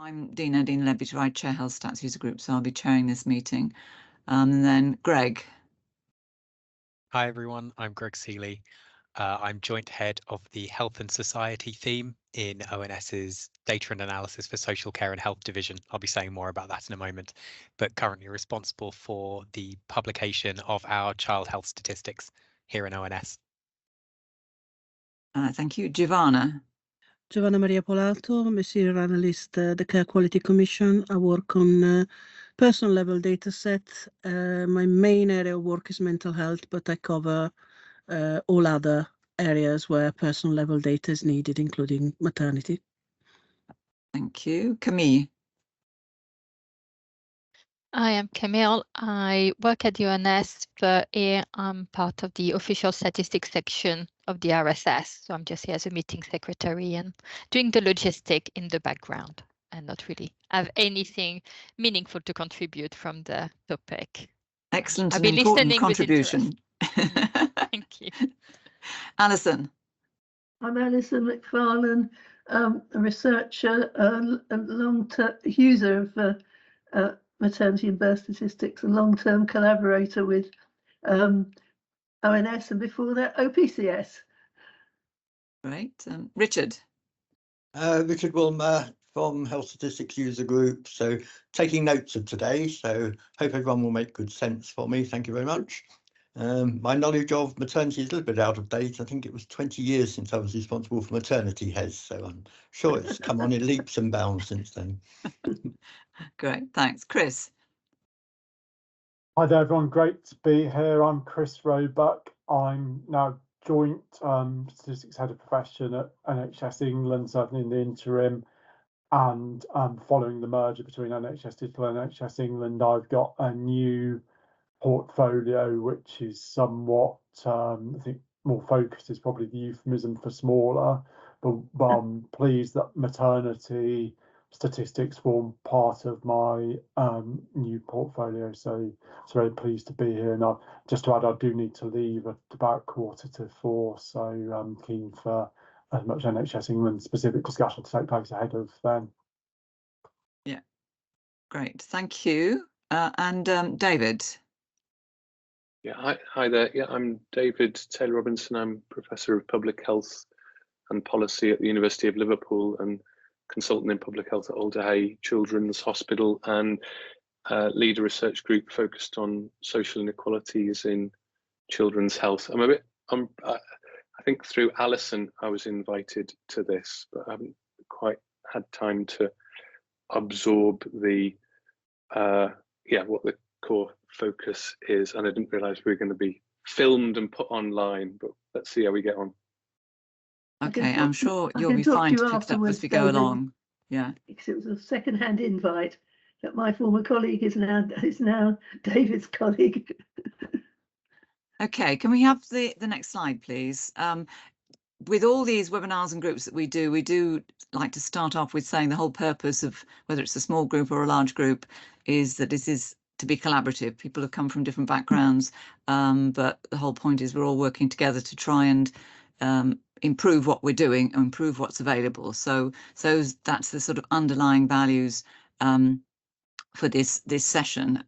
I'm Dina Levitt. I chair Health Stats User Group, so I'll be chairing this meeting. And then Greg. Hi everyone, I'm Greg Seeley. I'm joint head of the Health and Society theme in ONS's Data and Analysis for Social Care and Health division. I'll be saying more about that in a moment, but currently responsible for the publication of our child health statistics here in ONS. Thank you. Giovanna. Giovanna Maria Polato, I'm a senior analyst at the Care Quality Commission. I work on person level data set. My main area of work is mental health, but I cover all other areas where person level data is needed, including maternity. Thank you. Camille. I am Camille. I work at the ONS, but here I'm part of the official statistics section of the RSS. So I'm just here as a meeting secretary and doing the logistic in the background and not really have anything meaningful to contribute from the topic. Excellent I'll and be important listening contribution. Thank you. Alison. I'm Alison McFarlane, a researcher, a long-term user of maternity and birth statistics, a long-term collaborator with ONS and before that OPCS. Great. Richard. Richard Wilmer from Health Statistics User Group. So taking notes of today, so hope everyone will make good sense for me. Thank you very much. My knowledge of maternity is a little bit out of date. I think it was 20 years since I was responsible for maternity health, so I'm sure it's come on in leaps and bounds since then. Great, thanks. Chris. Hi there everyone, great to be here. I'm Chris Roebuck. I'm now joint statistics head of profession at NHS England, certainly in the interim, and following the merger between NHS Digital and NHS England, I've got a new portfolio which is somewhat, I think more focused is probably the euphemism for smaller, but I'm pleased that maternity statistics form part of my new portfolio, so very pleased to be here. And just to add, I do need to leave at about 3:45, so I'm keen for as much NHS England specific discussion to take place ahead of then. Yeah, great, thank you. And David. Yeah, hi there. Yeah, I'm David Taylor Robinson. I'm Professor of Public Health and Policy at the University of Liverpool and consultant in public health at Alder Hey Children's Hospital, and lead a research group focused on social inequalities in children's health. I think through Alison I was invited to this, but I haven't quite had time to absorb the what the core focus is, and I didn't realise we were going to be filmed and put online, but let's see how we get on. Okay, I'm sure you'll be fine to pick it up as we go along. Yeah, because it was a second-hand invite that my former colleague is now David's colleague. Okay, can we have the next slide, please? With all these webinars and groups that we do like to start off with saying the whole purpose of whether it's a small group or a large group is that this is to be collaborative. People have come from different backgrounds, but the whole point is we're all working together to try and improve what we're doing and improve what's available. So that's the sort of underlying values for this session.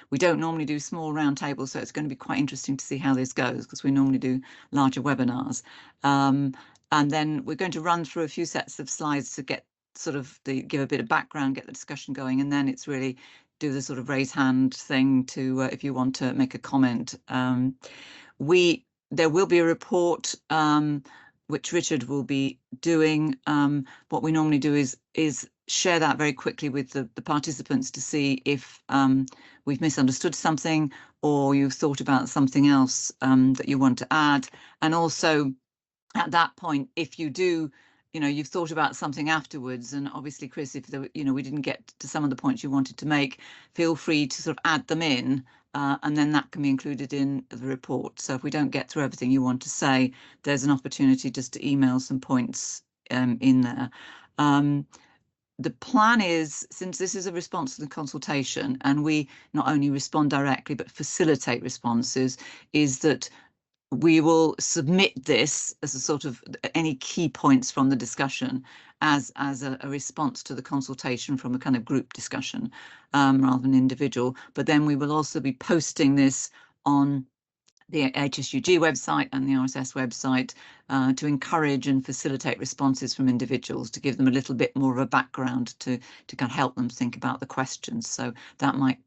We don't normally do small round tables, so it's going to be quite interesting to see how this goes, because we normally do larger webinars. And then we're going to run through a few sets of slides to get sort of give a bit of background, get the discussion going, and then it's really do the sort of raise hand thing to if you want to make a comment. There will be a report which Richard will be doing. What we normally do is share that very quickly with the participants to see if we've misunderstood something or you've thought about something else that you want to add. And also at that point, if you do, you've thought about something afterwards, and obviously, Chris, if we didn't get to some of the points you wanted to make, feel free to sort of add them in. And then that can be included in the report. So if we don't get through everything you want to say, there's an opportunity just to email some points in there. The plan is, since this is a response to the consultation and we not only respond directly but facilitate responses, is that we will submit this as a sort of any key points from the discussion as a response to the consultation from a kind of group discussion rather than individual. But then we will also be posting this on the HSUG website and the RSS website to encourage and facilitate responses from individuals, to give them a little bit more of a background to kind of help them think about the questions. So that might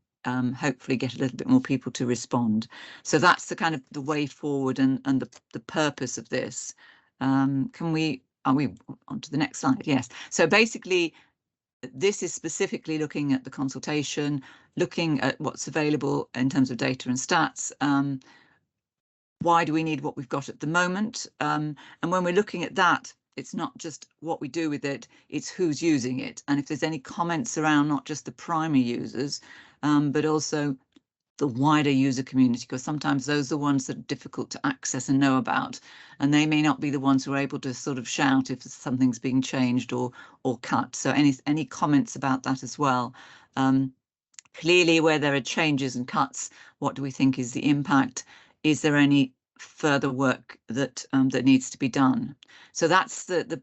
hopefully get a little bit more people to respond. So that's the kind of the way forward and the purpose of this. Are we on to the next slide? Yes. So basically, this is specifically looking at the consultation, looking at what's available in terms of data and stats. Why do we need what we've got at the moment? And when we're looking at that, it's not just what we do with it, it's who's using it. And if there's any comments around not just the primary users, but also the wider user community, because sometimes those are the ones that are difficult to access and know about, and they may not be the ones who are able to sort of shout if something's being changed or cut. So any comments about that as well. Clearly, where there are changes and cuts, what do we think is the impact? Is there any further work that that needs to be done? So that's the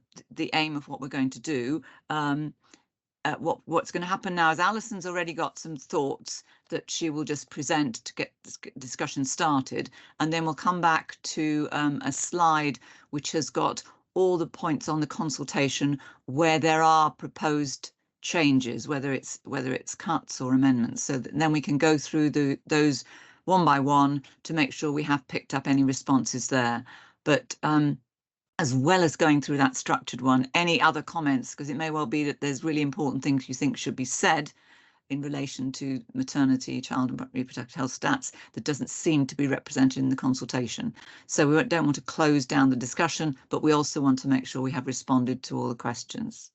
aim of what we're going to do. What's going to happen now is Alison's already got some thoughts that she will just present to get this discussion started, and then we'll come back to a slide which has got all the points on the consultation where there are proposed changes, whether it's cuts or amendments. So then we can go through those one by one to make sure we have picked up any responses there. But as well as going through that structured one, any other comments, because it may well be that there's really important things you think should be said in relation to maternity, child and reproductive health stats that doesn't seem to be represented in the consultation. So we don't want to close down the discussion, but we also want to make sure we have responded to all the questions.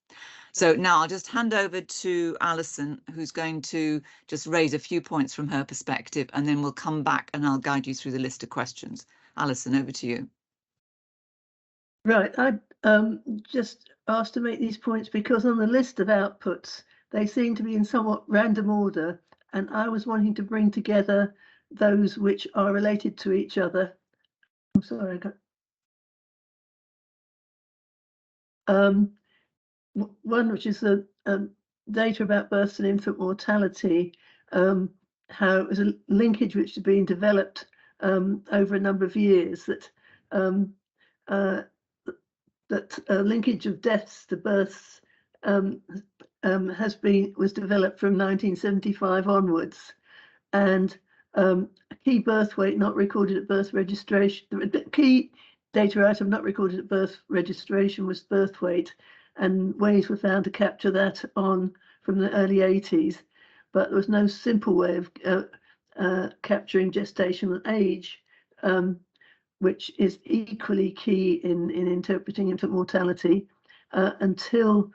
So now I'll just hand over to Alison, who's going to just raise a few points from her perspective, and then we'll come back and I'll guide you through the list of questions. Alison, over to you. Right, I just asked to make these points because on the list of outputs, they seem to be in somewhat random order, and I was wanting to bring together those which are related to each other. I'm sorry, I got one which is the data about births and infant mortality, how it was a linkage which had been developed over a number of years, that linkage of deaths to births was developed from 1975 onwards, and a key birth weight not recorded at birth registration. The key data item not recorded at birth registration was birth weight, and ways were found to capture that from the early 80s, but there was no simple way of capturing gestational age, which is equally key in interpreting infant mortality, until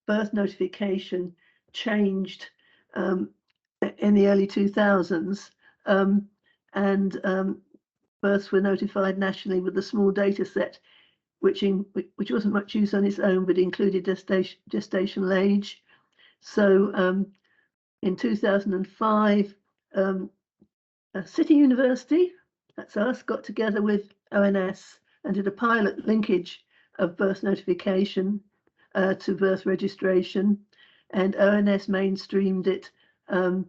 birth notification changed in the early 2000s, and births were notified nationally with a small data set, which wasn't much use on its own, but included gestational age. So in 2005, City University, that's us, got together with ONS and did a pilot linkage of birth notification to birth registration, and ONS mainstreamed it from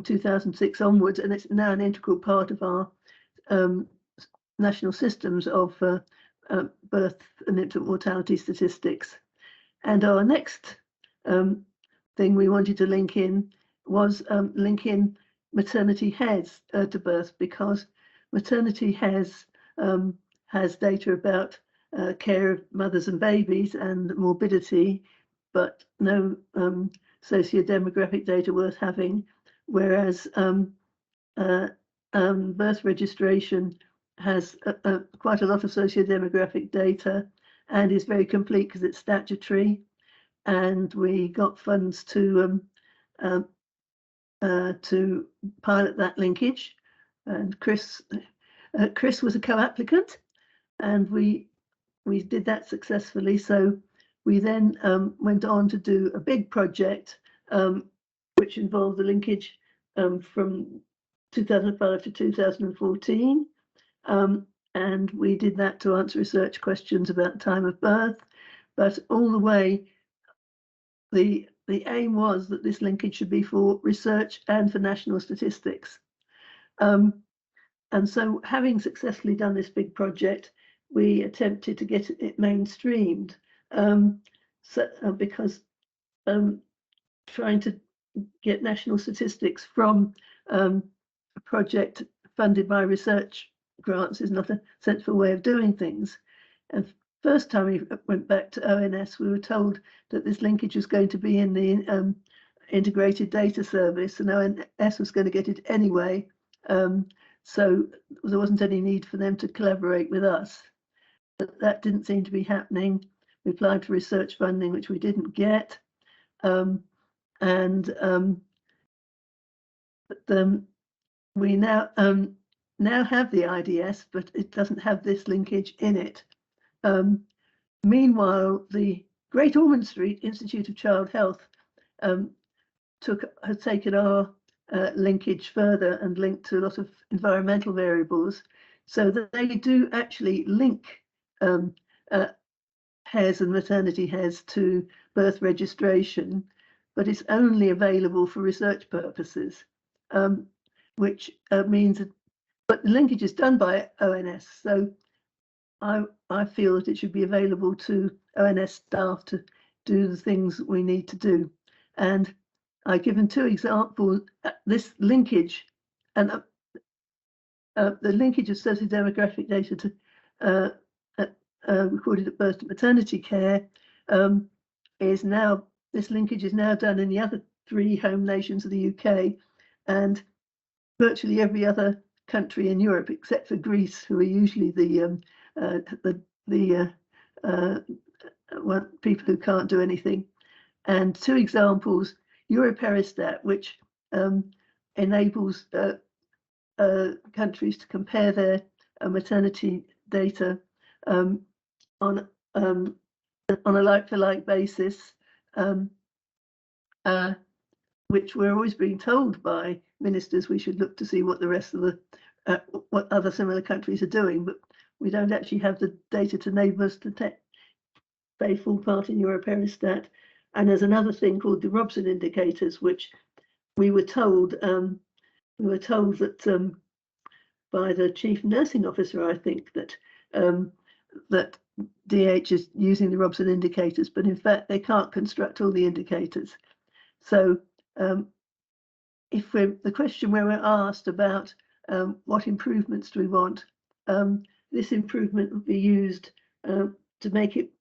2006 onwards, and it's now an integral part of our national systems of birth and infant mortality statistics. And our next thing we wanted to link in was link in maternity heads to birth, because maternity has data about care of mothers and babies and morbidity, but no socio-demographic data worth having, whereas birth registration has quite a lot of socio-demographic data and is very complete because it's statutory. And we got funds to pilot that linkage, and Chris was a co-applicant, and we did that successfully. So we then went on to do a big project which involved the linkage from 2005 to 2014. And we did that to answer research questions about time of birth, but all the way, the aim was that this linkage should be for research and for national statistics. And so, having successfully done this big project, we attempted to get it mainstreamed, because trying to get national statistics from a project funded by research grants is not a sensible way of doing things. And first time we went back to ONS, we were told that this linkage was going to be in the integrated data service, and ONS was going to get it anyway. So there wasn't any need for them to collaborate with us. But that didn't seem to be happening. We applied for research funding, which we didn't get. We now have the IDS, but it doesn't have this linkage in it. Meanwhile, the Great Ormond Street Institute of Child Health has taken our linkage further and linked to a lot of environmental variables, so that they do actually link HES and maternity HES to birth registration, but it's only available for research purposes, which means that, but the linkage is done by ONS, so I feel that it should be available to ONS staff to do the things that we need to do. And I've given two examples. This linkage, and the linkage of socio-demographic data to recorded at birth to maternity care is now, this linkage is now done in the other 3 home nations of the UK and virtually every other country in Europe except for Greece, who are usually the people who can't do anything. And 2 examples: Europeristat, which enables countries to compare their maternity data on a like-for-like basis, which we're always being told by ministers we should look to see what the rest of the what other similar countries are doing, but we don't actually have the data to enable us to play full part in Europeristat. And there's another thing called the Robson indicators, which we were told that by the chief nursing officer, I think, that that DH is using the Robson indicators, but in fact they can't construct all the indicators. So if the question where we're asked about what improvements do we want, this improvement would be used to make it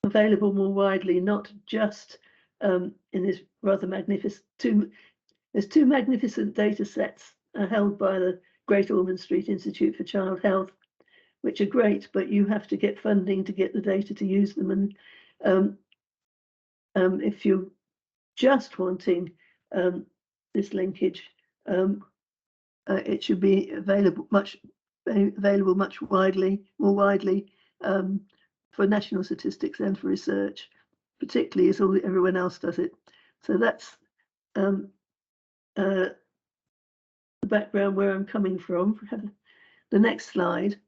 available more widely, not just in this rather magnificent there's 2 magnificent data sets held by the Great Ormond Street Institute for Child Health, which are great, but you have to get funding to get the data to use them. And if you're just wanting this linkage, it should be available much more widely for national statistics and for research, particularly as everyone else does it. So that's the background where I'm coming from. The next slide.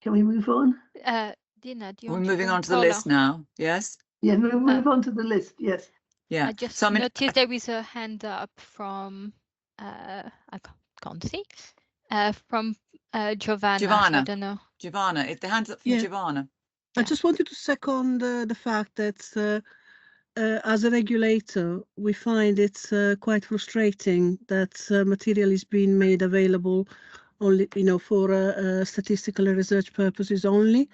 Can we move on? Dina, do you We're want moving to on to the list now. Yes. Yeah, we'll move on to the list. Yes. Yeah. I just So, I mean, noticed there is a hand up from I can't see from Giovanna. So I don't know. Giovanna, the hand's up from Yeah. Giovanna. I just wanted to second the fact that as a regulator, we find it's quite frustrating that material is being made available only, for statistical and research purposes only,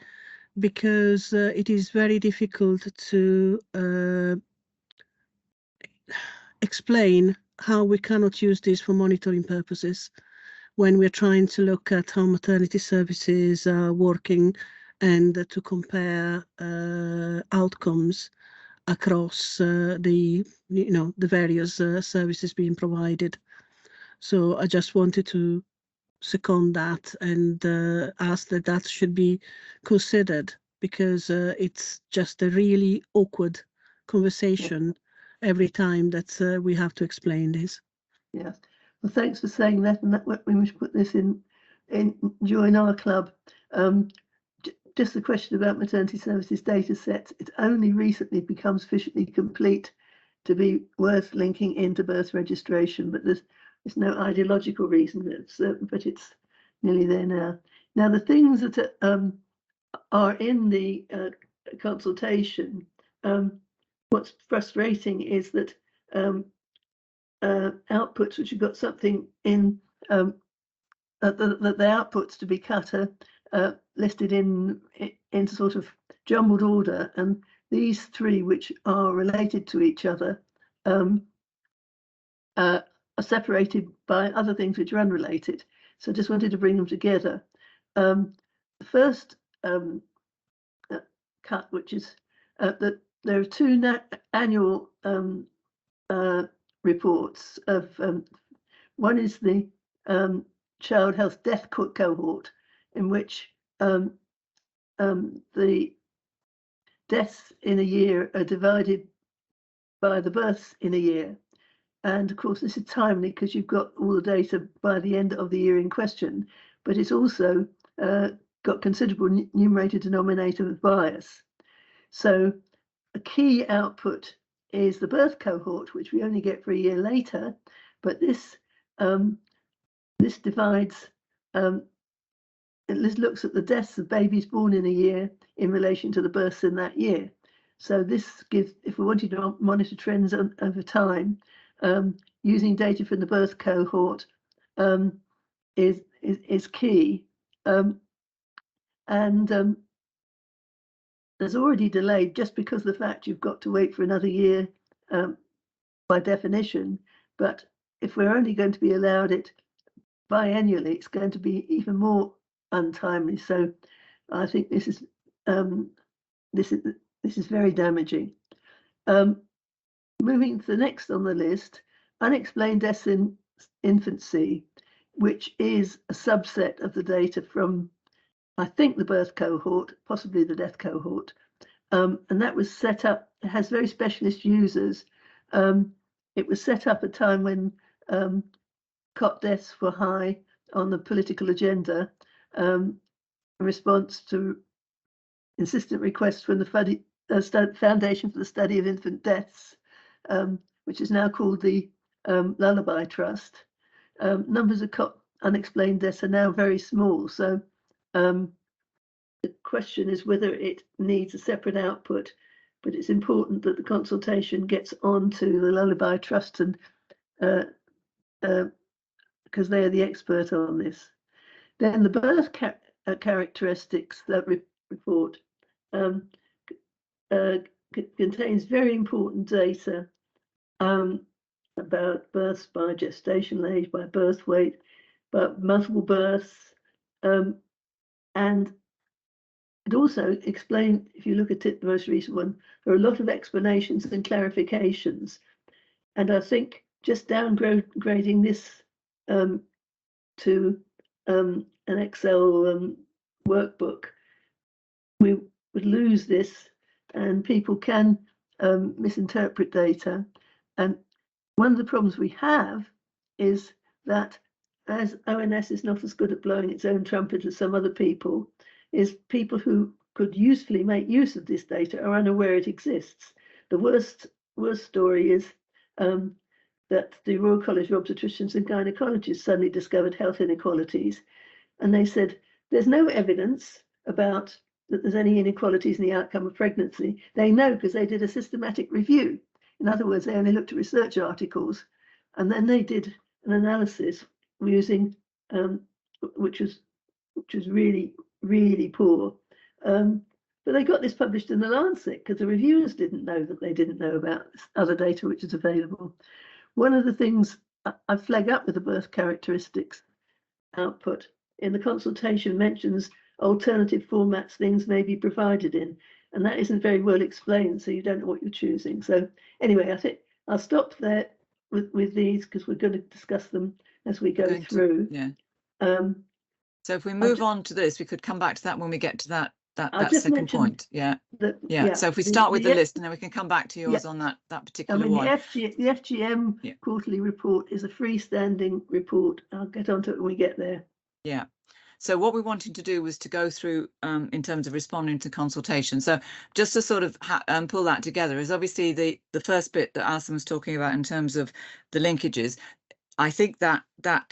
because it is very difficult to explain how we cannot use this for monitoring purposes when we're trying to look at how maternity services are working and to compare outcomes across the various services being provided. So I just wanted to second that and ask that should be considered, because it's just a really awkward conversation every time that we have to explain this. Yes. Well, thanks for saying that, and that we must put this in join our club. Just the question about maternity services data sets, it's only recently become sufficiently complete to be worth linking into birth registration, but there's no ideological reason, but it's nearly there now. Now, the things that are in the consultation, what's frustrating is that outputs which have got something in, that the outputs to be cut are listed in sort of jumbled order, and these three which are related to each other are separated by other things which are unrelated. So I just wanted to bring them together. The first cut, which is that there are two annual reports of one is the child health death cohort, in which the deaths in a year are divided by the births in a year. And of course, this is timely because you've got all the data by the end of the year in question, but it's also got considerable numerator denominator bias. So a key output is the birth cohort, which we only get for a year later, but this this divides, it looks at the deaths of babies born in a year in relation to the births in that year. So this gives, if we wanted to monitor trends over time, using data from the birth cohort is key. And there's already delayed just because of the fact you've got to wait for another year by definition. But if we're only going to be allowed it biannually, it's going to be even more untimely. So I think this is very damaging. Moving to the next on the list, unexplained deaths in infancy, which is a subset of the data from, I think, the birth cohort, possibly the death cohort. And that was set up, it has very specialist users. It was set up at a time when cot deaths were high on the political agenda, in response to insistent requests from the Foundation for the Study of Infant Deaths, which is now called the Lullaby Trust. Numbers of unexplained deaths are now very small, so the question is whether it needs a separate output, but it's important that the consultation gets onto the Lullaby Trust, and because they are the expert on this. Then the birth characteristics that report contains very important data about births by gestational age, by birth weight, but multiple births, and it also explains, if you look at it, the most recent one, there are a lot of explanations and clarifications, and I think just downgrading this to an Excel workbook, we would lose this, and people can misinterpret data. And one of the problems we have is that, as ONS is not as good at blowing its own trumpet as some other people, is people who could usefully make use of this data are unaware it exists. The worst story is that the Royal College of Obstetricians and Gynecologists suddenly discovered health inequalities, and they said there's no evidence about that there's any inequalities in the outcome of pregnancy. They know because they did a systematic review. In other words, they only looked at research articles, and then they did an analysis using which was really, really poor. But they got this published in the Lancet because the reviewers didn't know that they didn't know about other data which is available. One of the things I flag up with the birth characteristics output in the consultation mentions alternative formats things may be provided in, and that isn't very well explained, so you don't know what you're choosing. So anyway, I think I'll stop there with these because we're going to discuss them as we go through. So if we move on to this, we could come back to that when we get to that that's the second point. Yeah. So if we start with the list, and then we can come back to yours on that particular one. The FGM quarterly report is a freestanding report. I'll get onto it when we get there. Yeah. So what we wanted to do was to go through in terms of responding to consultation. So just to sort of pull that together is obviously the first bit that Alison was talking about in terms of the linkages. I think that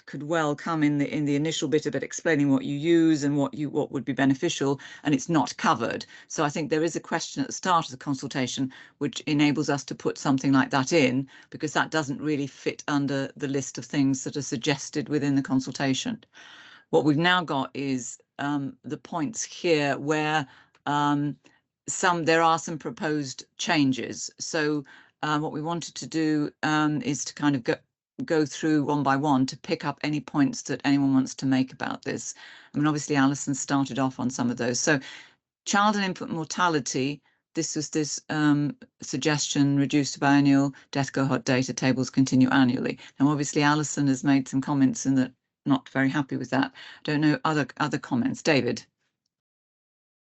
could well come in the initial bit about explaining what you use and what would be beneficial, and it's not covered. So I think there is a question at the start of the consultation which enables us to put something like that in, because that doesn't really fit under the list of things that are suggested within the consultation. What we've now got is the points here where there are some proposed changes. So what we wanted to do is to kind of go through one by one to pick up any points that anyone wants to make about this. I mean, obviously, Alison started off on some of those. So child and infant mortality, this was this suggestion, reduced biannual death cohort data tables continue annually. Now, obviously, Alison has made some comments in that not very happy with that. Don't know other comments. David?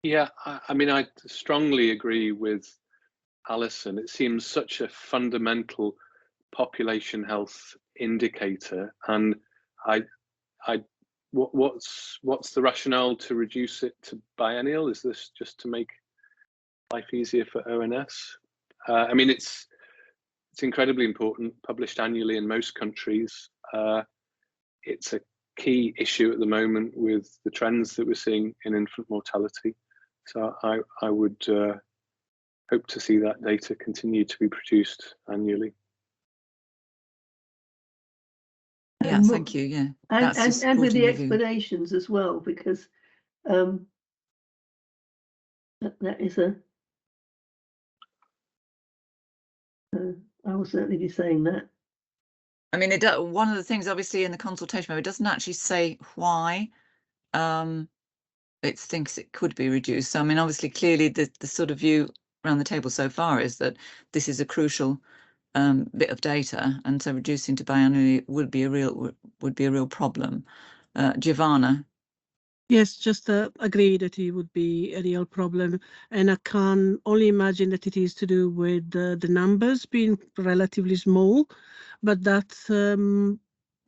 Yeah, I mean, I strongly agree with Alison. It seems such a fundamental population health indicator, and what's the rationale to reduce it to biennial? Is this just to make life easier for ONS? I mean, it's incredibly important, published annually in most countries. It's a key issue at the moment with the trends that we're seeing in infant mortality. So I would hope to see that data continue to be produced annually. Yeah, thank you. Yeah, and with the explanations as well, because that is I will certainly be saying that. I mean, one of the things, obviously, in the consultation, it doesn't actually say why it thinks it could be reduced. So, I mean, obviously, clearly, the sort of view around the table so far is that this is a crucial bit of data, and so reducing to biannually would be a real problem. Giovanna? Yes, just agree that it would be a real problem, and I can only imagine that it is to do with the numbers being relatively small, but that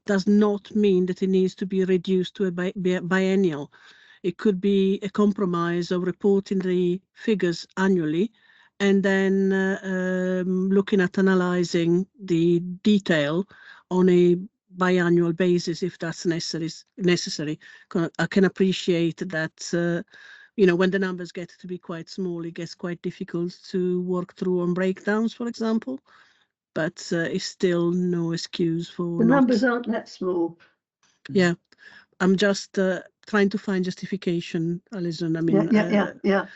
does not mean that it needs to be reduced to a biennial. It could be a compromise of reporting the figures annually and then looking at analysing the detail on a biannual basis if that's necessary. I can appreciate that when the numbers get to be quite small, it gets quite difficult to work through on breakdowns, for example, but it's still no excuse for the numbers aren't that small. Yeah, I'm just trying to find justification, Alison. I mean, yeah.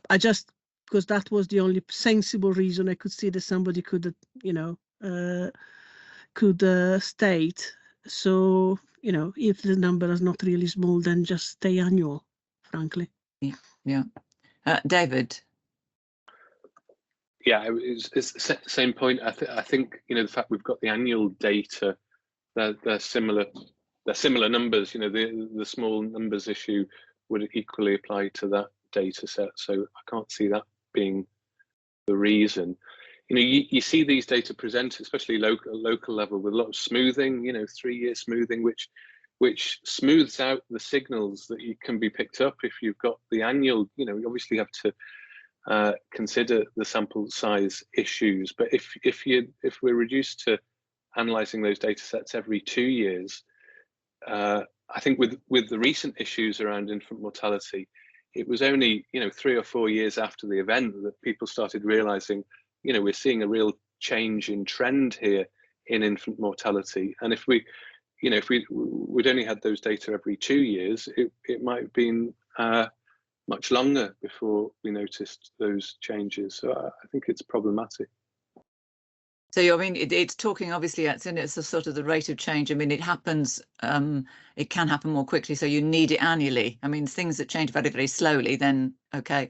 I just, because that was the only sensible reason I could see that somebody could, could state. So, if the number is not really small, then just stay annual, frankly. Yeah. David? Yeah, it's the same point. I think the fact we've got the annual data, they're similar numbers. The small numbers issue would equally apply to that data set. So I can't see that being the reason. You see these data presented, especially local level, with a lot of smoothing, 3-year smoothing, which smooths out the signals that you can be picked up if you've got the annual. You obviously have to consider the sample size issues, but if we're reduced to analysing those data sets every 2 years, I think with the recent issues around infant mortality, it was only 3 or 4 years after the event that people started realising, we're seeing a real change in trend here in infant mortality. And if we'd only had those data every 2 years, it might have been much longer before we noticed those changes. So I think it's problematic. So, I mean, it's talking, obviously, it's a sort of the rate of change. I mean, it happens, it can happen more quickly, so you need it annually. I mean, things that change very, very slowly, then okay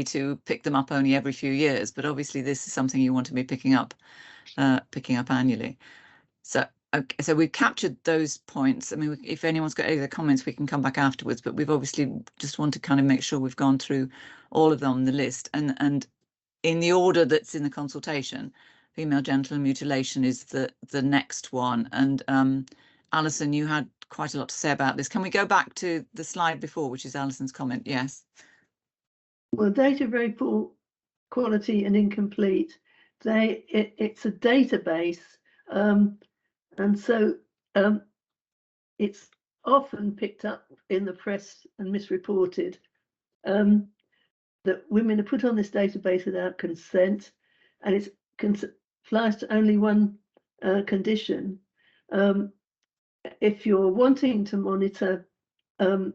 to pick them up only every few years. But obviously, this is something you want to be picking up annually. So Okay, so we've captured those points. I mean, if anyone's got any other comments, we can come back afterwards, but we've obviously just want to kind of make sure we've gone through all of them on the list, and in the order that's in the consultation. Female genital mutilation is the next one. And Alison, you had quite a lot to say about this. Can we go back to the slide before, which is Alison's comment? Yes. Well, data very poor quality and incomplete. It's a database, and so it's often picked up in the press and misreported that women are put on this database without consent, and it applies to only one condition. If you're wanting to monitor the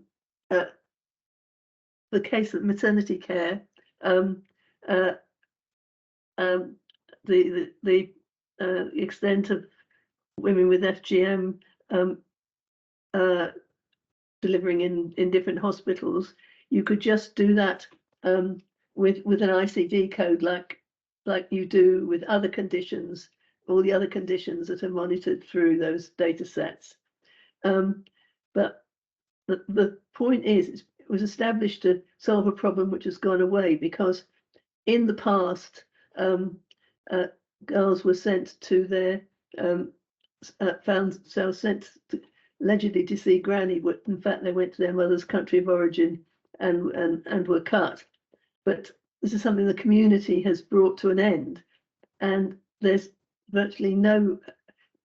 case of maternity care, the extent of women with FGM delivering in different hospitals, you could just do that with an ICD code like you do with other conditions, all the other conditions that are monitored through those data sets. But the point is, it was established to solve a problem which has gone away, because in the past, girls were sent to their found themselves sent to, allegedly to see granny, but in fact they went to their mother's country of origin and were cut. But this is something the community has brought to an end, and there's virtually no,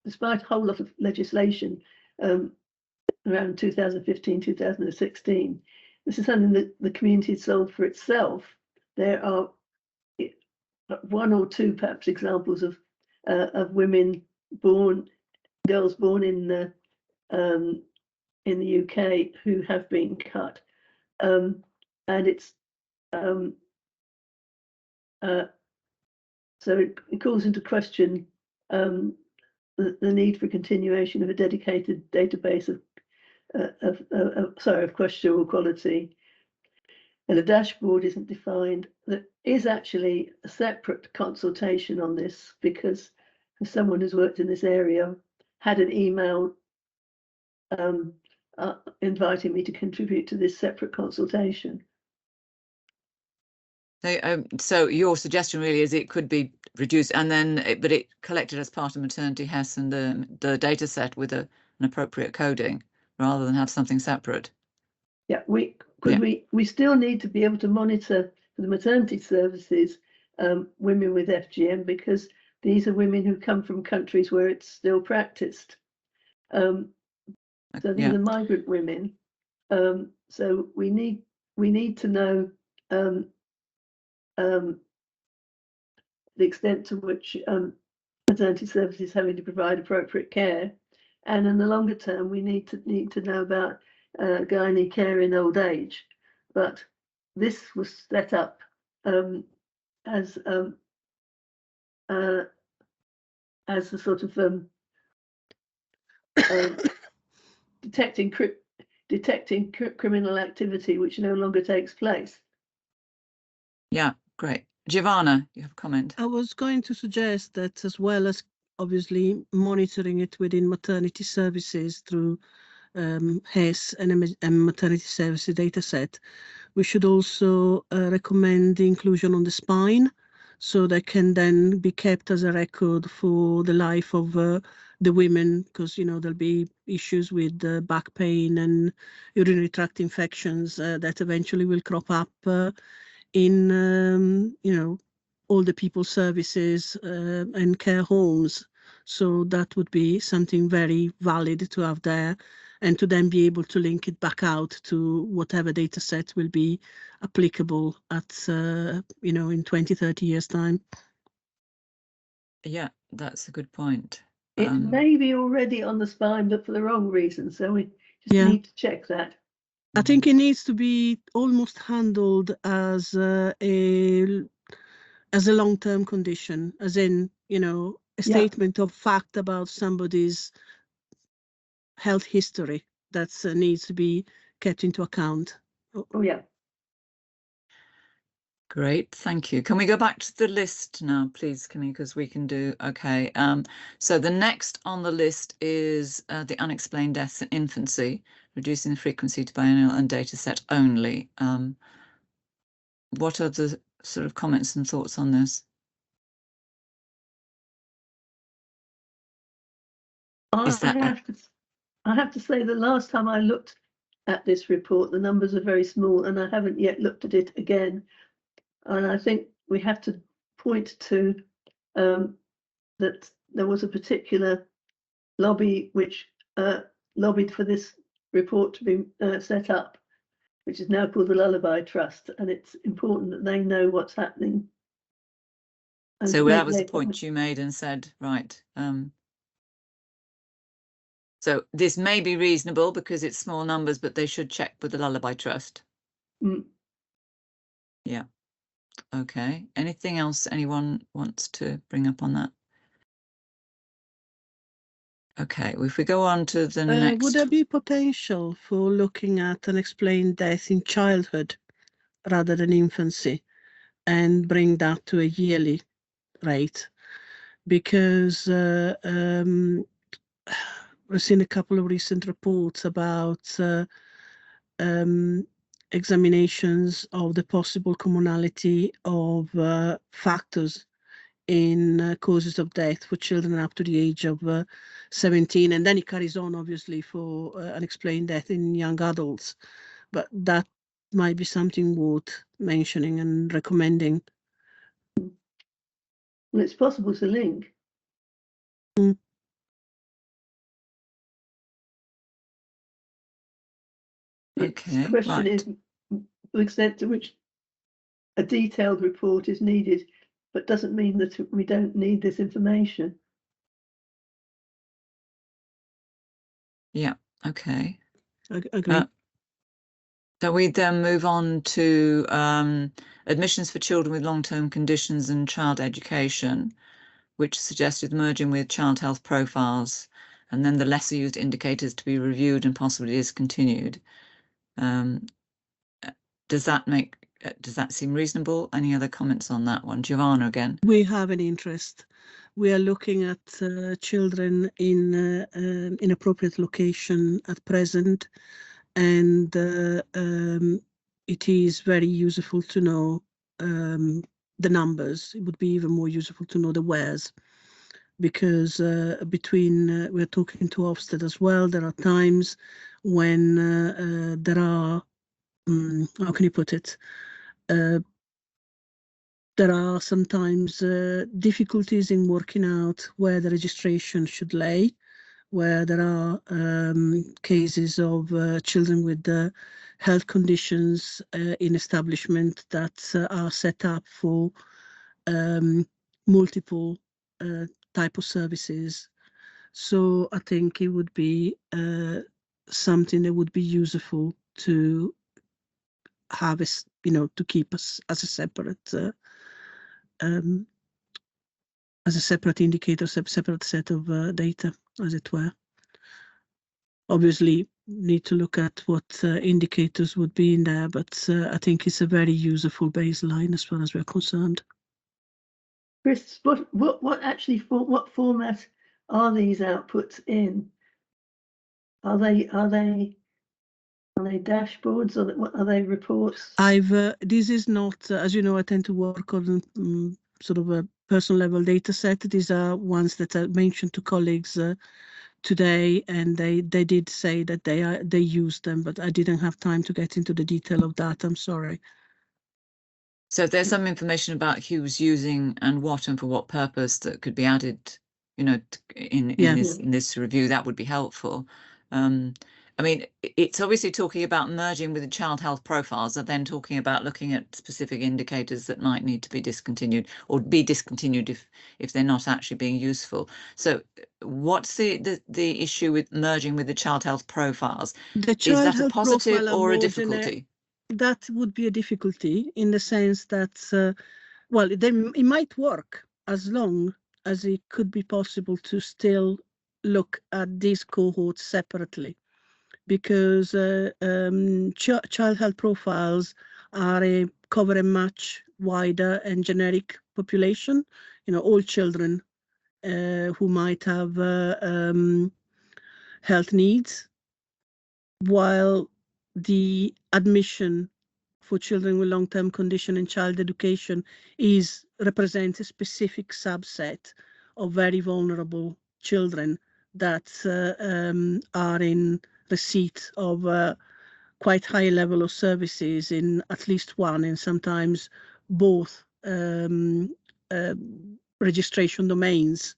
despite a whole lot of legislation around 2015, 2016, this is something that the community has solved for itself. There are one or two perhaps examples of women girls born in the UK who have been cut, and it's so it calls into question the need for continuation of a dedicated database of questionable quality. And a dashboard isn't defined. There is actually a separate consultation on this, because someone who's worked in this area had an email inviting me to contribute to this separate consultation. So your suggestion really is it could be reduced, and then but it collected as part of maternity HES and the data set with an appropriate coding, rather than have something separate. Yeah, we still need to be able to monitor for the maternity services women with FGM, because these are women who come from countries where it's still practiced. So these are migrant women. So we need to know the extent to which maternity services having to provide appropriate care, and in the longer term, we need to know about gynae care in old age. But this was set up as a sort of detecting criminal activity which no longer takes place. Yeah, great. Giovanna, you have a comment. I was going to suggest that, as well as obviously monitoring it within maternity services through HES and maternity services data set, we should also recommend the inclusion on the spine, so that can then be kept as a record for the life of the women, because there'll be issues with back pain and urinary tract infections that eventually will crop up in older people services and care homes. So that would be something very valid to have there, and to then be able to link it back out to whatever data set will be applicable at in 20, 30 years time. Yeah, that's a good point. It may be already on the spine, but for the wrong reason, so we just need to check that. I think it needs to be almost handled as a long-term condition, as in, a statement of fact about somebody's health history that needs to be kept into account. Oh, yeah. Great, thank you. Can we go back to the list now, please, Kimmy, because we can do, okay. So the next on the list is the unexplained deaths in infancy, reducing the frequency to biennial and data set only. What are the sort of comments and thoughts on this? I have to say the last time I looked at this report, the numbers are very small, and I haven't yet looked at it again. And I think we have to point to that there was a particular lobby which lobbied for this report to be set up, which is now called the Lullaby Trust, and it's important that they know what's happening. And so that was the point you made and said, right. So this may be reasonable because it's small numbers, but they should check with the Lullaby Trust. Mm. Yeah. Okay. Anything else anyone wants to bring up on that? Okay, well, if we go on to the next. Would there be potential for looking at unexplained death in childhood rather than infancy and bring that to a yearly rate? Because we've seen a couple of recent reports about examinations of the possible commonality of factors in causes of death for children up to the age of 17, and then it carries on obviously for unexplained death in young adults, but that might be something worth mentioning and recommending. Well, it's possible to link. Okay, the question right. is the extent to which a detailed report is needed, but doesn't mean that we don't need this information. Yeah, okay. Agree. So we then move on to admissions for children with long-term conditions and child education, which suggested merging with child health profiles, and then the lesser used indicators to be reviewed and possibly discontinued. Does that seem reasonable? Any other comments on that one? Giovanna again. We have an interest. We are looking at children in inappropriate location at present, and it is very useful to know the numbers. It would be even more useful to know the wheres, because we're talking to Ofsted as well. There are times when there are, how can you put it? There are sometimes difficulties in working out where the registration should lay, where there are cases of children with health conditions in establishment that are set up for multiple type of services. So I think it would be something that would be useful to have, to keep us as a separate indicator, separate set of data, as it were. Obviously, need to look at what indicators would be in there, but I think it's a very useful baseline as far as we're concerned. Chris, what format are these outputs in? Are they dashboards, or what are they, reports? This is not, as you know, I tend to work on sort of a personal level data set. These are ones that I mentioned to colleagues today, and they did say that they use them, but I didn't have time to get into the detail of that. I'm sorry. So if there's some information about who's using and what and for what purpose that could be added, in this review, that would be helpful. I mean, it's obviously talking about merging with the child health profiles, and then talking about looking at specific indicators that might need to be discontinued, or be discontinued if they're not actually being useful. So what's the issue with merging with the child health profiles? Is that a positive or a difficulty? That would be a difficulty in the sense that, well, it might work as long as it could be possible to still look at these cohorts separately, because child health profiles cover a much wider and generic population, all children who might have health needs, while the admission for children with long-term condition and child education represents a specific subset of very vulnerable children that are in receipt of quite high level of services in at least one and sometimes both registration domains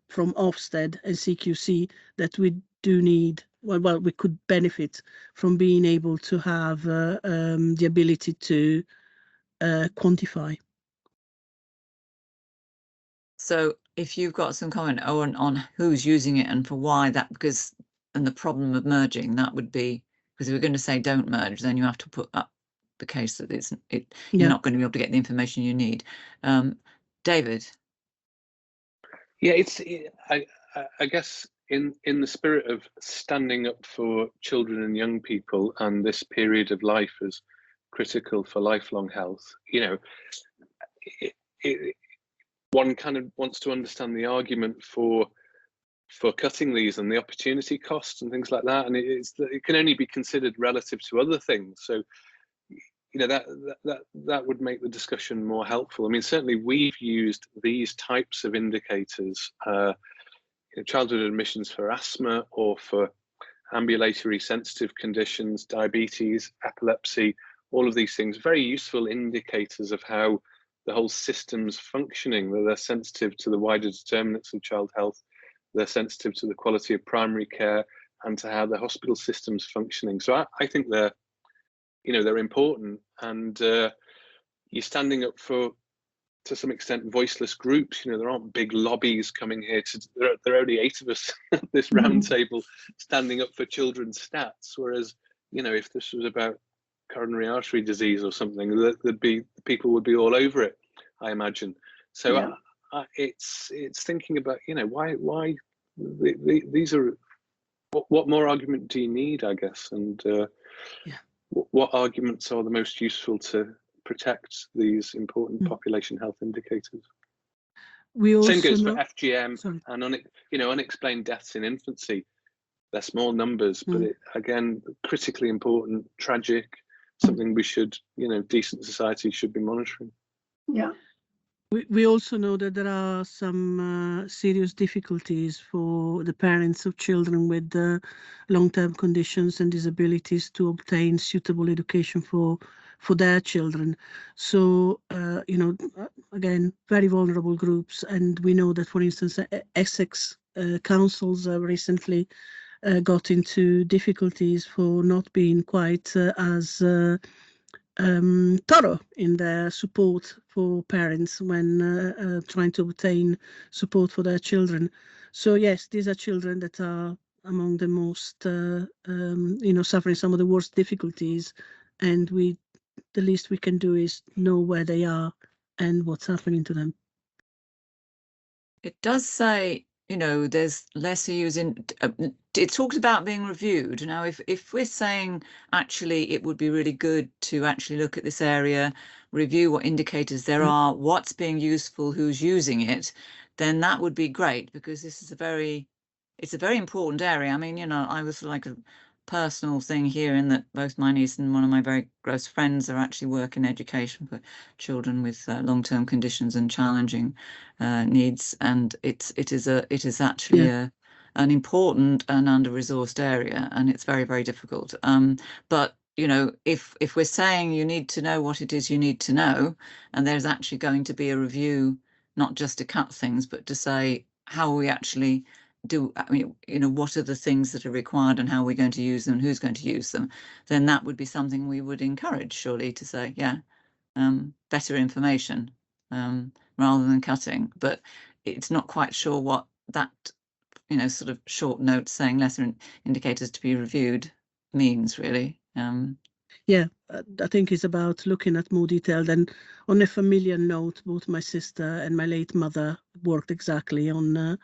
from Ofsted and CQC that we do need. Well, we could benefit from being able to have the ability to quantify. So if you've got some comment on who's using it and for why that, and the problem of merging, that would be, because if we're going to say don't merge, then you have to put up the case that you're not going to be able to get the information you need. David? Yeah, I guess in the spirit of standing up for children and young people and this period of life as critical for lifelong health, one kind of wants to understand the argument for cutting these and the opportunity costs and things like that, and it can only be considered relative to other things. So that would make the discussion more helpful. I mean, certainly we've used these types of indicators, childhood admissions for asthma or for ambulatory sensitive conditions, diabetes, epilepsy, all of these things, very useful indicators of how the whole system's functioning, that they're sensitive to the wider determinants of child health, they're sensitive to the quality of primary care and to how the hospital system's functioning. So I think they're important, and you're standing up for, to some extent, voiceless groups. There aren't big lobbies coming here there are only 8 of us at this round table standing up for children's stats, whereas if this was about coronary artery disease or something, people would be all over it, I imagine. So yeah. It's thinking about why these are, what more argument do you need, I guess, and what arguments are the most useful to protect these important population health indicators? Same goes for FGM and unexplained deaths in infancy. They're small numbers, but again, critically important, tragic, something we should, decent society should be monitoring. Yeah. We also know that there are some serious difficulties for the parents of children with long-term conditions and disabilities to obtain suitable education for their children. So, again, very vulnerable groups. And we know that, for instance, Essex councils recently got into difficulties for not being quite as thorough in their support for parents when trying to obtain support for their children. So yes, these are children that are among the most, suffering some of the worst difficulties, and the least we can do is know where they are and what's happening to them. It does say, there's lesser use in, it talks about being reviewed. Now, if we're saying actually it would be really good to actually look at this area, review what indicators there are, what's being useful, who's using it, then that would be great, because this is it's a very important area. I mean, I was like a personal thing here in that both my niece and one of my very close friends are actually working in education for children with long-term conditions and challenging needs, and it is actually an important and under-resourced area, and it's very, very difficult. But if we're saying you need to know what it is you need to know, and there's actually going to be a review, not just to cut things, but to say how we actually do, what are the things that are required and how we're going to use them and who's going to use them, then that would be something we would encourage, surely, to say, better information rather than cutting. But it's not quite sure what that, sort of short note saying lesser indicators to be reviewed means, really. I think it's about looking at more detailed. And on a familiar note, both my sister and my late mother worked exactly on the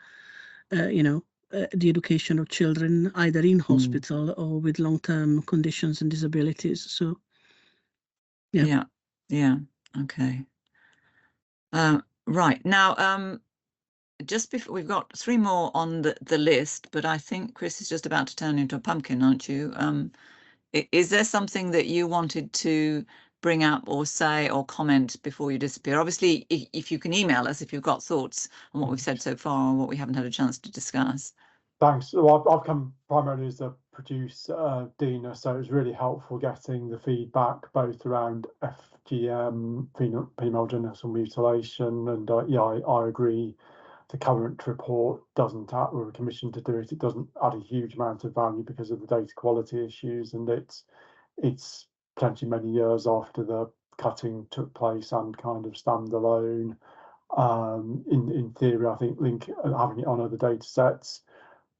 education of children, either in hospital or with long-term conditions and disabilities. So, yeah. Okay. Right now, just before, we've got 3 more on the list, but I think Chris is just about to turn into a pumpkin, aren't you? Is there something that you wanted to bring up or say or comment before you disappear? Obviously, if you can email us if you've got thoughts on what we've said so far or what we haven't had a chance to discuss. Thanks. Well, I've come primarily as a producer, Dina, so it was really helpful getting the feedback both around FGM, female genital mutilation, and yeah, I agree. The current report doesn't add, or a commission to do it, it doesn't add a huge amount of value because of the data quality issues, and it's potentially many years after the cutting took place and kind of standalone. In theory, I think having it on other data sets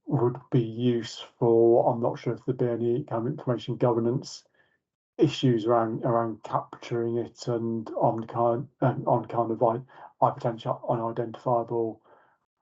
would be useful. I'm not sure if there'd be any kind of information governance issues around capturing it and on kind of like potential unidentifiable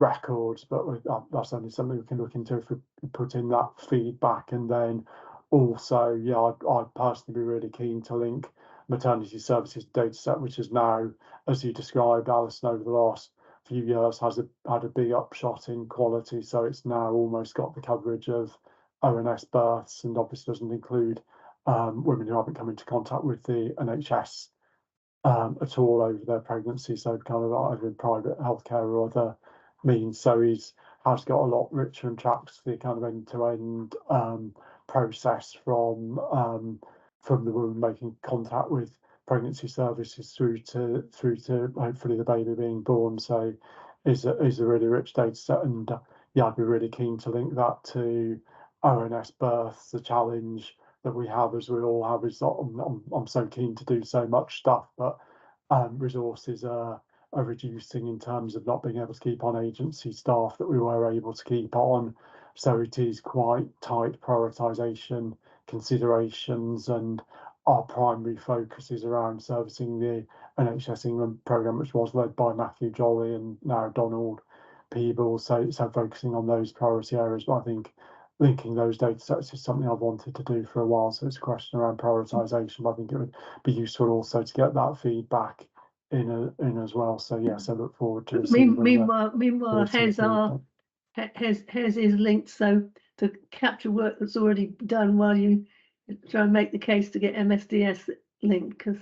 records, but that's only something we can look into if we put in that feedback. And then also, yeah, I'd personally be really keen to link maternity services data set, which is now, as you described, Alison, over the last few years had a big upshot in quality, so it's now almost got the coverage of ONS births, and obviously doesn't include women who haven't come into contact with the NHS at all over their pregnancy, so kind of either in private healthcare or other means. So has got a lot richer and tracks the kind of end-to-end process from the woman making contact with pregnancy services through to hopefully the baby being born. So is a really rich data set, and yeah, I'd be really keen to link that to ONS births. The challenge that we have, as we all have, is that I'm so keen to do so much stuff, but resources are reducing in terms of not being able to keep on agency staff that we were able to keep on. So it is quite tight prioritisation considerations, and our primary focus is around servicing the NHS England programme, which was led by Matthew Jolly and now Donald Peebles. So focusing on those priority areas, but I think linking those data sets is something I've wanted to do for a while. So it's a question around prioritisation, but I think it would be useful also to get that feedback in as well. So yes, I look forward to receiving. Meanwhile, HES is linked, so to capture work that's already done while you try and make the case to get MSDS linked, because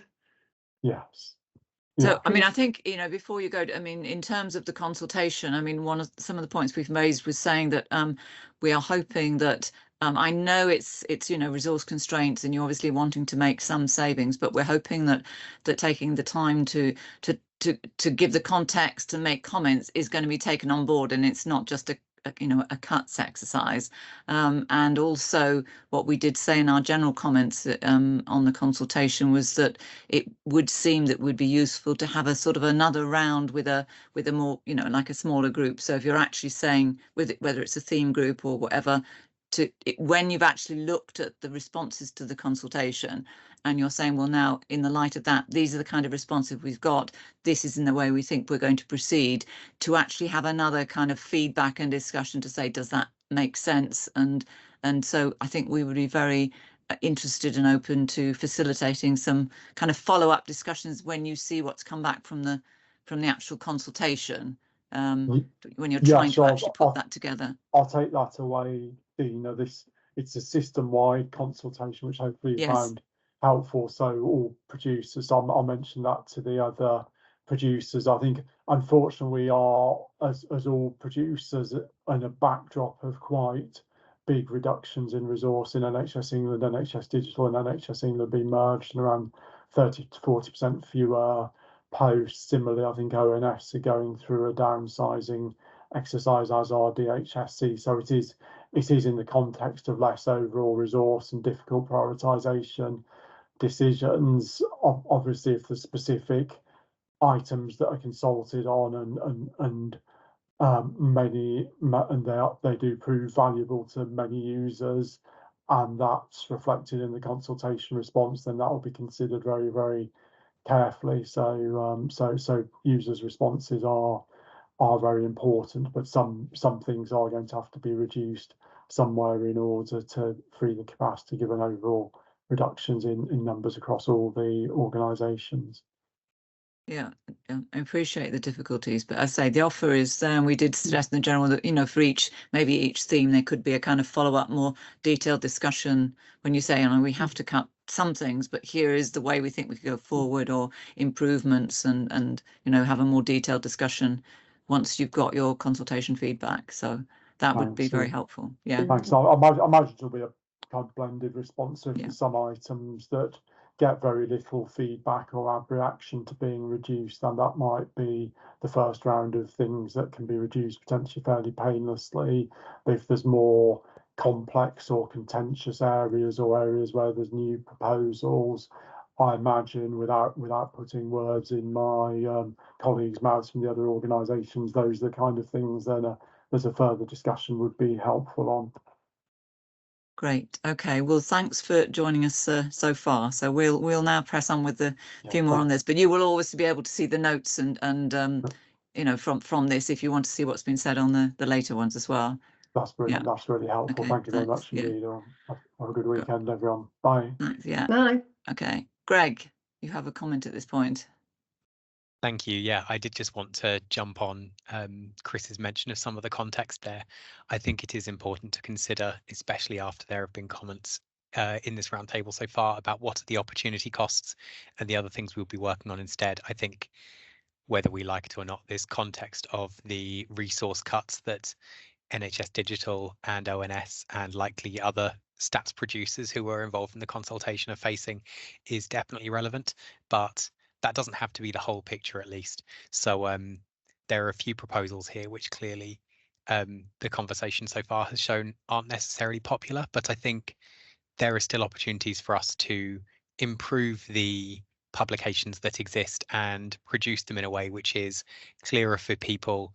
yes. So, Yeah. I mean, I think, you know, before you go, I mean, in terms of the consultation, I mean, some of the points we've raised was saying that we are hoping that I know it's you know, resource constraints, and you're obviously wanting to make some savings, but we're hoping that taking the time to give the context, to make comments, is going to be taken on board, and it's not just a cuts exercise. And also what we did say in our general comments on the consultation was that it would seem that would be useful to have a sort of another round with a more, you know, like a smaller group. So if you're actually saying, whether it's a theme group or whatever, when you've actually looked at the responses to the consultation, and you're saying, well, now in the light of that, these are the kind of responses we've got, this is in the way we think we're going to proceed, to actually have another kind of feedback and discussion to say, does that make sense? And so I think we would be very interested and open to facilitating some kind of follow-up discussions when you see what's come back from the actual consultation, when you're trying to actually put that together. I'll take that away. You know, it's a system-wide consultation, which hopefully you found helpful. So all producers, I'll mention that to the other producers. I think unfortunately we are, as all producers, in a backdrop of quite big reductions in resource in NHS England, NHS Digital and NHS England being merged, and around 30 to 40% fewer posts. Similarly, I think ONS are going through a downsizing exercise, as are DHSC. So it is in the context of less overall resource and difficult prioritisation decisions. Obviously, if the specific items that are consulted on and they do prove valuable to many users, and that's reflected in the consultation response, then that will be considered very, very carefully. So users' responses are very important, but some things are going to have to be reduced somewhere in order to free the capacity, given overall reductions in numbers across all the organisations. Yeah, I appreciate the difficulties, but I say the offer is there, and we did suggest in the general that, you know, for maybe each theme, there could be a kind of follow-up, more detailed discussion when you say, you know, we have to cut some things, but here is the way we think we could go forward, or improvements, and you know, have a more detailed discussion once you've got your consultation feedback. So that would be very helpful. Yeah. Thanks. I imagine it'll be a kind of blended response. So if Yeah. there's some items that get very little feedback or have reaction to being reduced, then that might be the first round of things that can be reduced potentially fairly painlessly. But if there's more complex or contentious areas, or areas where there's new proposals, I imagine, without putting words in my colleagues' mouths from the other organisations, those are the kind of things then there's a further discussion would be helpful on. Great. Okay. Well, thanks for joining us so far. So we'll now press on with the few more on this. But you will always be able to see the notes and you know, from this, if you want to see what's been said on the later ones as well. That's brilliant. Yeah. That's really helpful. Okay, Thank you very much indeed. Have a good weekend, everyone. Bye. Thanks. Yeah. Bye. Okay. Greg, you have a comment at this point. Thank you. Yeah, I did just want to jump on Chris's mention of some of the context there. I think it is important to consider, especially after there have been comments in this roundtable so far about what are the opportunity costs and the other things we'll be working on instead. I think whether we like it or not, this context of the resource cuts that NHS Digital and ONS and likely other stats producers who were involved in the consultation are facing is definitely relevant, but that doesn't have to be the whole picture, at least. So there are a few proposals here which clearly the conversation so far has shown aren't necessarily popular, but I think there are still opportunities for us to improve the publications that exist and produce them in a way which is clearer for people,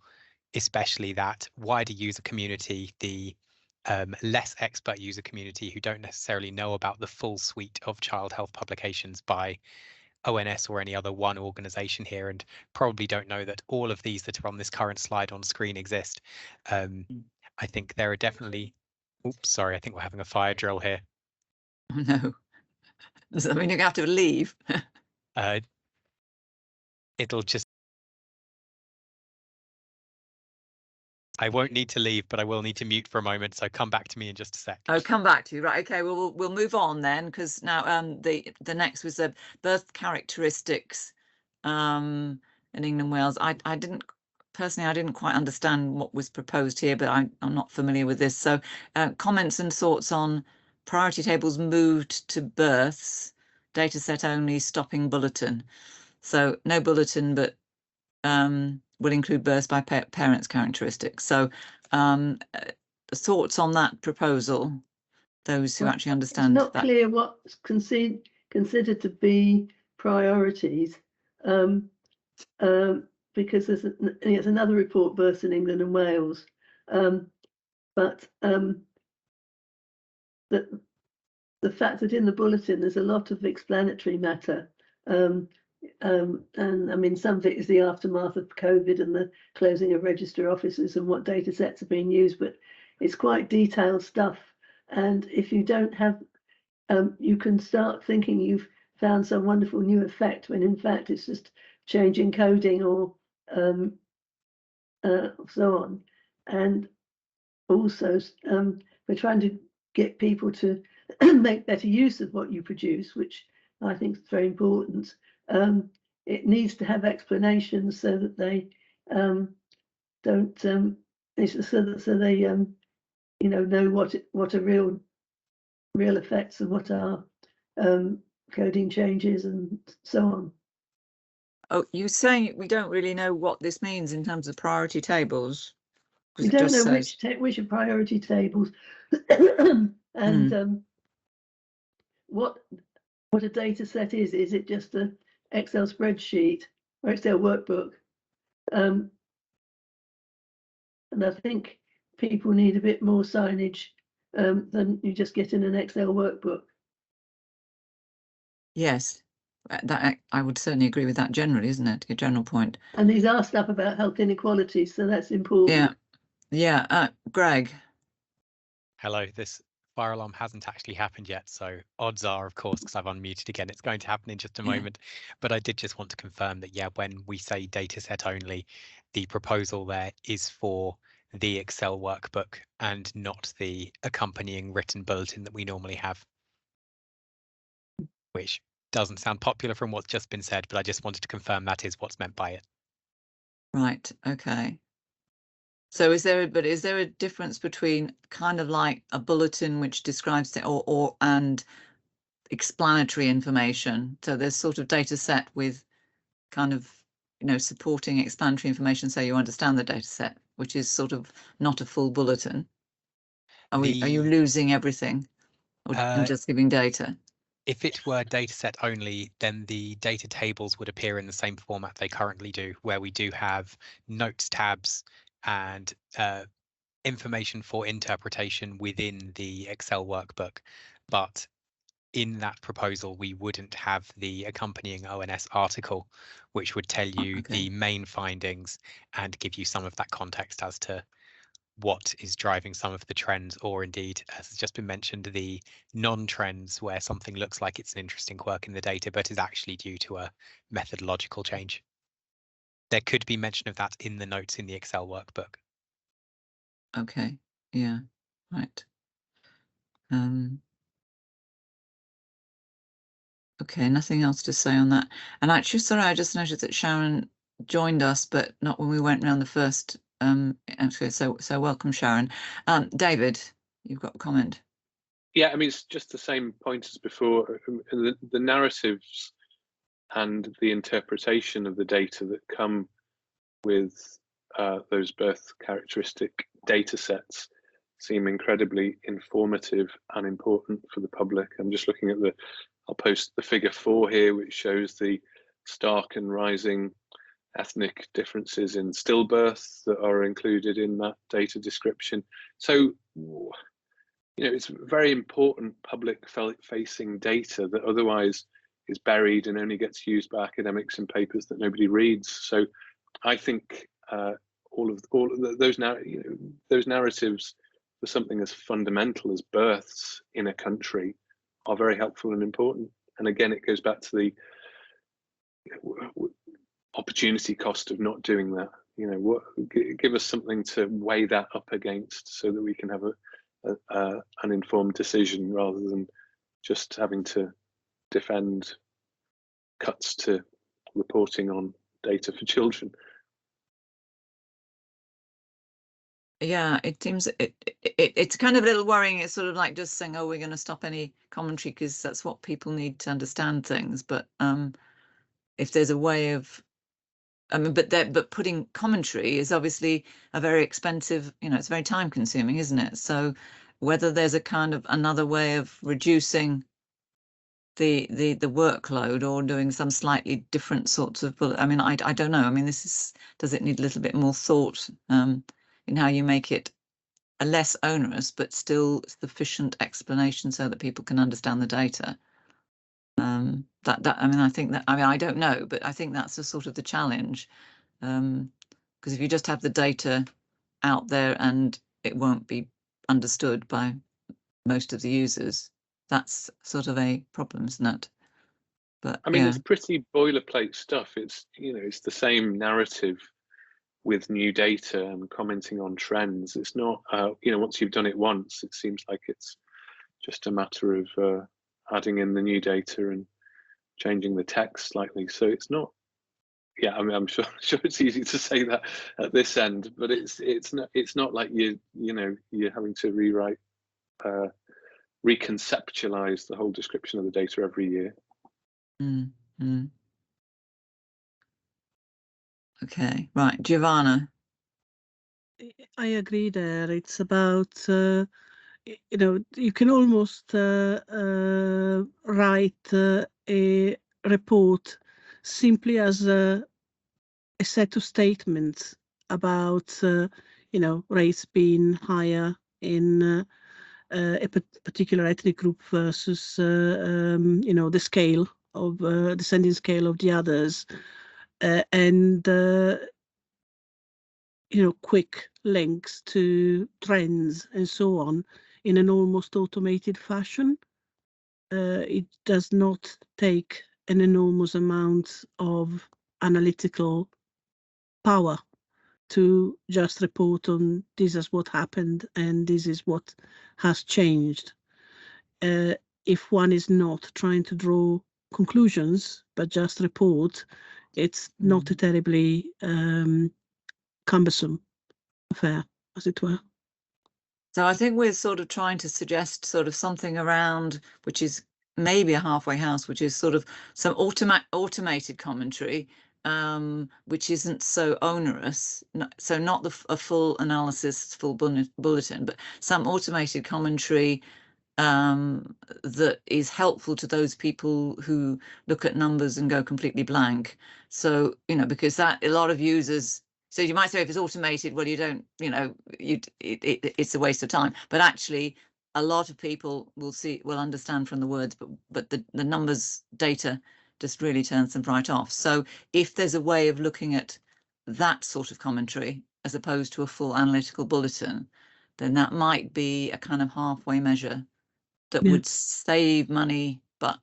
especially that wider user community, the less expert user community who don't necessarily know about the full suite of child health publications by ONS or any other one organization here, and probably don't know that all of these that are on this current slide on screen exist. I think there are definitely, oops, sorry, I think we're having a fire drill here. Oh, no. Does that mean you have to leave? It'll just, I won't need to leave, but I will need to mute for a moment. So come back to me in just a sec. Oh, come back to you. Right. Okay. Well, we'll move on then, because now the next was the birth characteristics in England and Wales. I didn't quite understand what was proposed here, but I'm not familiar with this. So comments and thoughts on priority tables moved to births, data set only, stopping bulletin. So no bulletin, but will include births by parents characteristics. So thoughts on that proposal, those who actually understand. It's not clear what's considered to be priorities, because there's another report, births in England and Wales, but the fact that in the bulletin there's a lot of explanatory matter, and I mean, some of it is the aftermath of COVID and the closing of register offices and what data sets are being used, but it's quite detailed stuff. And if you don't have, you can start thinking you've found some wonderful new effect when in fact it's just changing coding or so on. And also we're trying to get people to make better use of what you produce, which I think is very important. It needs to have explanations so that they don't so they you know what are real effects and what are coding changes and so on. Oh, you're saying we don't really know what this means in terms of priority tables? We don't know which are priority tables and what a data set is. Is it just a Excel spreadsheet or Excel workbook? And I think people need a bit more signage than you just get in an Excel workbook. Yes, that I would certainly agree with that generally, isn't it? A general point. And these are stuff about health inequalities, so that's important. Yeah. Greg. Hello, this fire alarm hasn't actually happened yet. So odds are, of course, because I've unmuted again, it's going to happen in just a moment. But I did just want to confirm that, yeah, when we say data set only, the proposal there is for the Excel workbook and not the accompanying written bulletin that we normally have, which doesn't sound popular from what's just been said, but I just wanted to confirm that is what's meant by it. Right. Okay. So is there a difference between kind of like a bulletin which describes it or and explanatory information? So there's sort of data set with kind of, you know, supporting explanatory information so you understand the data set, which is sort of not a full bulletin. Are you losing everything or just giving data? If it were data set only, then the data tables would appear in the same format they currently do, where we do have notes tabs and information for interpretation within the Excel workbook. But in that proposal, we wouldn't have the accompanying ONS article, which would tell you the main findings and give you some of that context as to what is driving some of the trends, or indeed, as has just been mentioned, the non-trends where something looks like it's an interesting quirk in the data, but is actually due to a methodological change. There could be mention of that in the notes in the Excel workbook. Okay. Yeah. Right. Okay, nothing else to say on that. And actually, sorry, I just noticed that Sharon joined us, but not when we went around the first. Actually, so welcome, Sharon. David, you've got a comment. Yeah, I mean, it's just the same point as before. The narratives and the interpretation of the data that come with those birth characteristic data sets seem incredibly informative and important for the public. I'm just looking at I'll post the figure 4 here, which shows the stark and rising ethnic differences in stillbirth that are included in that data description. So, you know, it's very important public facing data that otherwise is buried and only gets used by academics in papers that nobody reads. So I think all of those narratives for something as fundamental as births in a country are very helpful and important. And again, it goes back to the opportunity cost of not doing that. You know, give us something to weigh that up against, so that we can have an informed decision rather than just having to defend cuts to reporting on data for children. Yeah, it seems it's kind of a little worrying. It's sort of like just saying, oh, we're going to stop any commentary because that's what people need to understand things. But if there's a way of, I mean, but putting commentary is obviously a very expensive, you know, it's very time consuming, isn't it? So whether there's a kind of another way of reducing the workload or doing some slightly different sorts of, I mean, I don't know. I mean, does it need a little bit more thought in how you make it a less onerous but still sufficient explanation so that people can understand the data? I mean, I think that, I mean, I don't know, but I think that's the sort of the challenge, because if you just have the data out there and it won't be understood by most of the users, that's sort of a problem, isn't it? But I mean, yeah. it's pretty boilerplate stuff. It's, you know, it's the same narrative with new data and commenting on trends. It's not, you know, once you've done it once, it seems like it's just a matter of adding in the new data and changing the text slightly. So it's not, yeah, I mean, I'm sure it's easy to say that at this end, but it's not like you're having to rewrite, reconceptualize the whole description of the data every year. Okay, right, Giovanna. I agree there. It's about, you know, you can almost write a report simply as a set of statements about, you know, race being higher in a particular ethnic group versus, you know, the scale of descending scale of the others, and you know, quick links to trends and so on. in an almost automated fashion. It does not take an enormous amount of analytical power to just report on this is what happened and this is what has changed. If one is not trying to draw conclusions, but just report, it's not a terribly cumbersome affair, as it were. So I think we're sort of trying to suggest sort of something around, which is maybe a halfway house, which is sort of some automated commentary, which isn't so onerous. So not a full analysis, full bulletin, but some automated commentary that is helpful to those people who look at numbers and go completely blank. So, you know, because that a lot of users, so you might say if it's automated, well, you don't, you know, it's a waste of time. But actually, a lot of people will understand from the words, but the numbers data just really turns them right off. So if there's a way of looking at that sort of commentary as opposed to a full analytical bulletin, then that might be a kind of halfway measure that would save money, but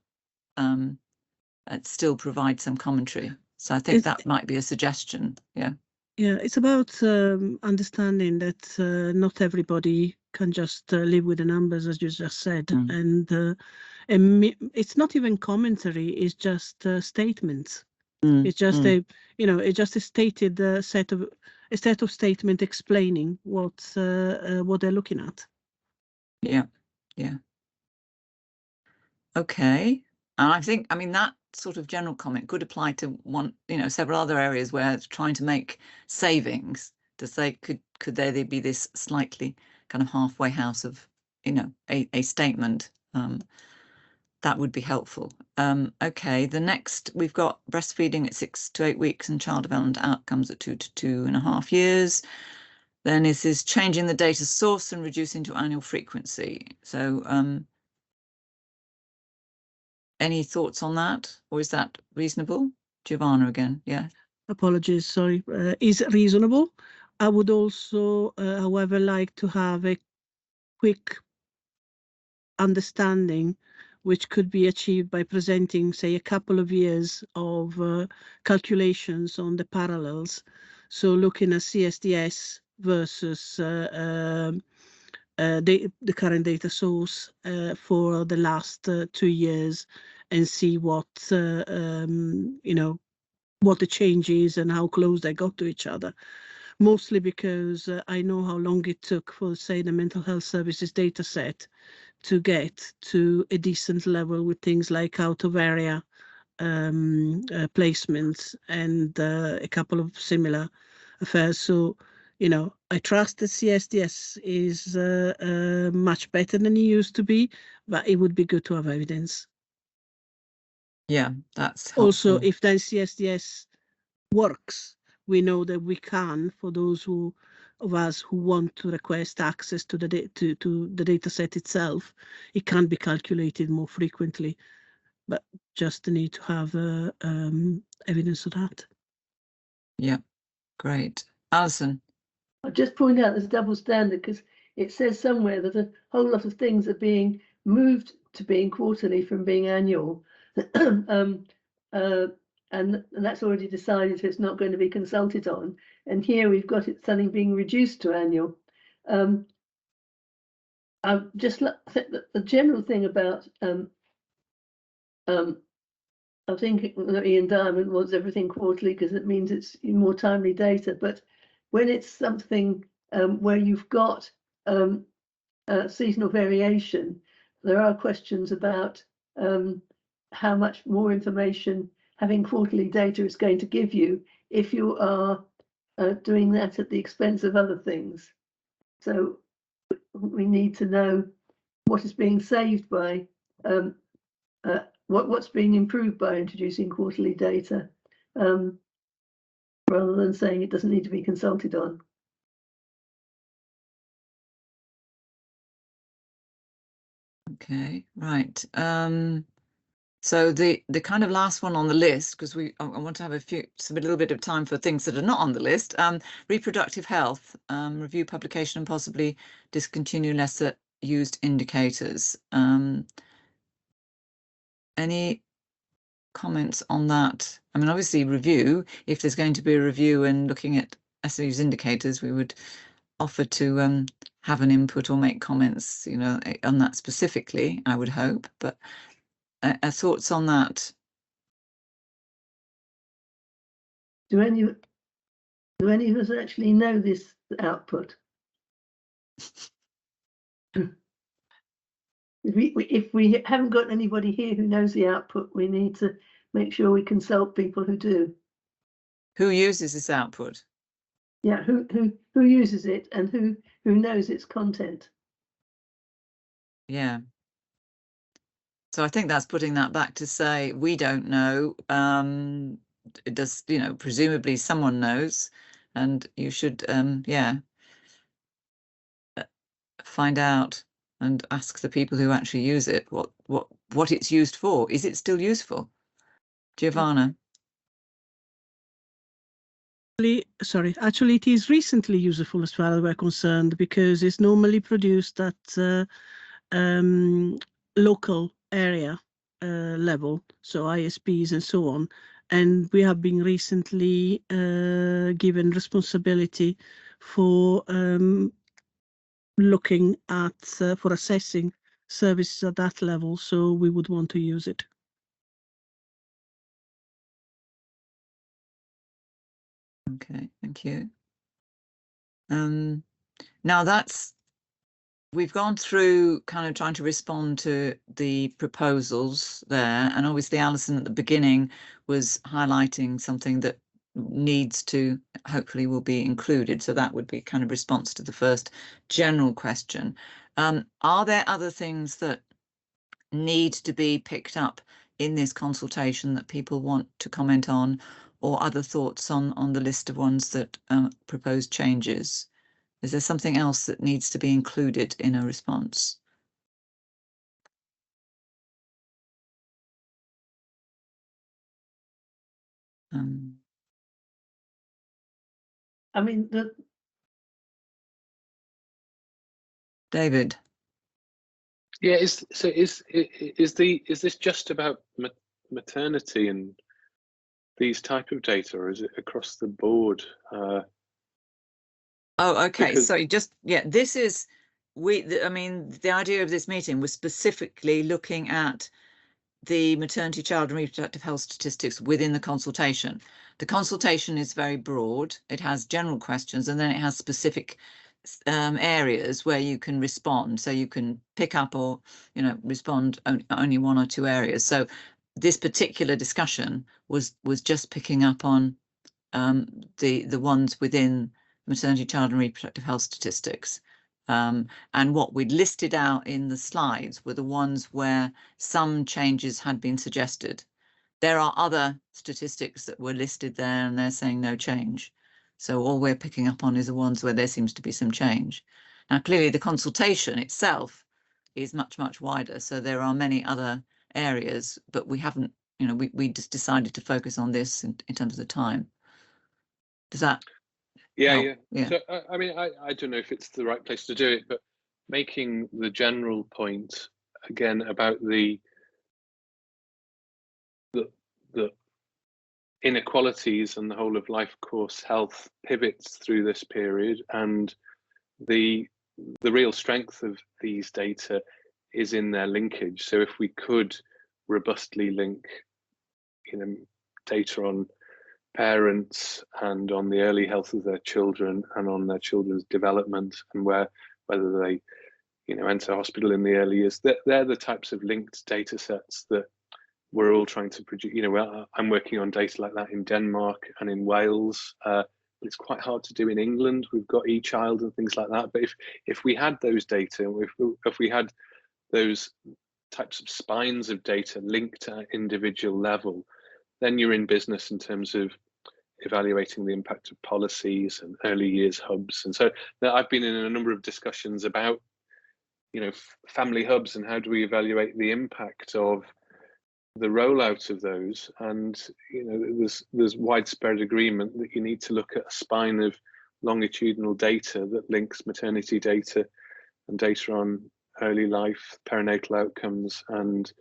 it still provide some commentary. So I think that might be a suggestion. Yeah. Yeah, it's about understanding that not everybody can just live with the numbers, as you just said, and it's not even commentary; it's just statements. It's just it's just a stated set of statement explaining what they're looking at. Yeah, yeah. Okay, and I mean, that sort of general comment could apply to several other areas where it's trying to make savings. To say, could there be this slightly kind of halfway house of, a statement that would be helpful. Okay, the next we've got breastfeeding at 6 to 8 weeks and child development outcomes at 2 to 2.5 years. Then this is changing the data source and reducing to annual frequency. So any thoughts on that, or is that reasonable? Giovanna again, yeah. Apologies, sorry. Is reasonable. I would also, however, like to have a quick understanding which could be achieved by presenting, say, a couple of years of calculations on the parallels. So looking at CSDS versus the current data source for the last 2 years, and see what what the change is and how close they got to each other. Mostly because I know how long it took for, say, the mental health services data set to get to a decent level with things like out of area placements and a couple of similar affairs. So, I trust that CSDS is much better than it used to be, but it would be good to have evidence. Yeah, that's helpful. Also, if then CSDS works, we know that we can, for those of us who want to request access to the data set itself, it can be calculated more frequently, but just need to have evidence of that. Yeah, great. Alison. I'll just point out there's a double standard, because it says somewhere that a whole lot of things are being moved to being quarterly from being annual. And that's already decided it's not going to be consulted on. And here we've got it something being reduced to annual. I just think that the general thing about I think Ian Diamond wants everything quarterly because it means it's more timely data. But when it's something where you've got seasonal variation, there are questions about how much more information having quarterly data is going to give you if you are doing that at the expense of other things. So we need to know what is being saved by what's being improved by introducing quarterly data, rather than saying it doesn't need to be consulted on. Okay, right. So the kind of last one on the list, because I want to have a little bit of time for things that are not on the list. Reproductive health, review publication and possibly discontinue unless used indicators. Any comments on that? I mean, obviously review, if there's going to be a review and looking at SOU's indicators, we would offer to have an input or make comments, you know, on that specifically, I would hope. But thoughts on that? Do any of us actually know this output? If we haven't got anybody here who knows the output, we need to make sure we consult people who do. Who uses this output? Yeah, who uses it and who knows its content? Yeah. So I think that's putting that back to say we don't know. It does, you know, presumably someone knows, and you should, yeah, find out and ask the people who actually use it what it's used for. Is it still useful? Giovanna? Actually, it is recently useful as far as we're concerned, because it's normally produced at local area level, so ISPs and so on. And we have been recently given responsibility for looking at, for assessing services at that level, so we would want to use it. Okay, thank you. Now we've gone through kind of trying to respond to the proposals there, and obviously Alison at the beginning was highlighting something that needs to, hopefully will be included, so that would be kind of response to the first general question. Are there other things that need to be picked up in this consultation that people want to comment on, or other thoughts on the list of ones that propose changes? Is there something else that needs to be included in a response? I mean, David? Yeah, is this just about maternity and these type of data, or is it across the board? Oh, okay. Because... So just, yeah, this is, I mean, the idea of this meeting was specifically looking at the maternity, child and reproductive health statistics within the consultation. The consultation is very broad. It has general questions, and then it has specific areas where you can respond. So you can pick up or, you know, respond only one or two areas. So this particular discussion was just picking up on the ones within maternity, child and reproductive health statistics. And what we'd listed out in the slides were the ones where some changes had been suggested. There are other statistics that were listed there and they're saying no change. So all we're picking up on is the ones where there seems to be some change. Now, clearly the consultation itself is much, much wider. So there are many other areas, but we haven't, you know, we just decided to focus on this in terms of the time. Does that help? Yeah. So I mean, I don't know if it's the right place to do it, but making the general point again about the inequalities and the whole of life course health pivots through this period, and the real strength of these data is in their linkage. So if we could robustly link, you know, data on parents and on the early health of their children and on their children's development and whether they, you know, enter hospital in the early years, they're the types of linked data sets that we're all trying to produce. You know, I'm working on data like that in Denmark and in Wales. It's quite hard to do in England. We've got eChild and things like that. But if we had those data, if we had those types of spines of data linked at individual level, then you're in business in terms of evaluating the impact of policies and early years hubs. And so I've been in a number of discussions about, you know, family hubs and how do we evaluate the impact of the rollout of those. And, you know, there's widespread agreement that you need to look at a spine of longitudinal data that links maternity data and data on early life, perinatal outcomes, and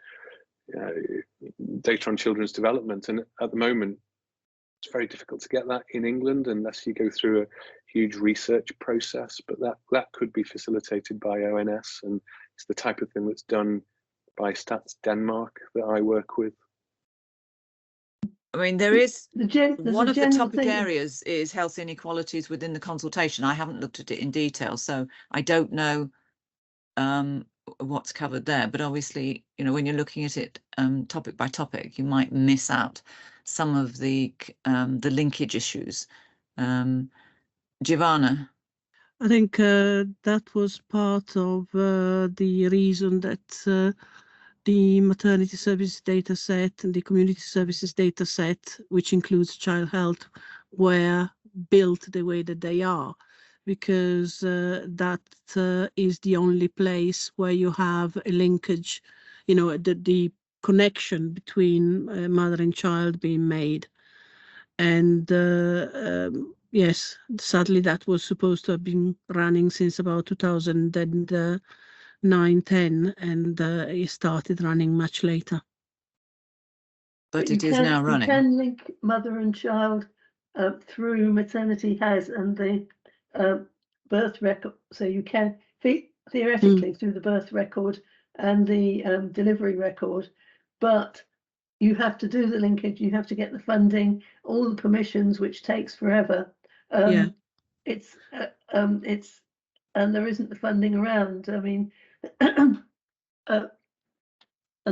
data on children's development. And at the moment, it's very difficult to get that in England unless you go through a huge research process, but that could be facilitated by ONS, and it's the type of thing that's done by Stats Denmark that I work with. I mean, there is one of the topic thing. areas is health inequalities within the consultation. I haven't looked at it in detail, so I don't know what's covered there. But obviously, you know, when you're looking at it topic by topic, you might miss out some of the linkage issues. Giovanna? I think that was part of the reason that the maternity services data set and the community services data set, which includes child health, were built the way that they are, because that is the only place where you have a linkage, you know, the connection between mother and child being made. And yes, sadly, that was supposed to have been running since about 2009-10, and it started running much later. But it is now running. You can link mother and child through Maternity Has and the birth record. So you can theoretically through the birth record and the delivery record, but you have to do the linkage, you have to get the funding, all the permissions, which takes forever. It's and there isn't the funding around. I mean, I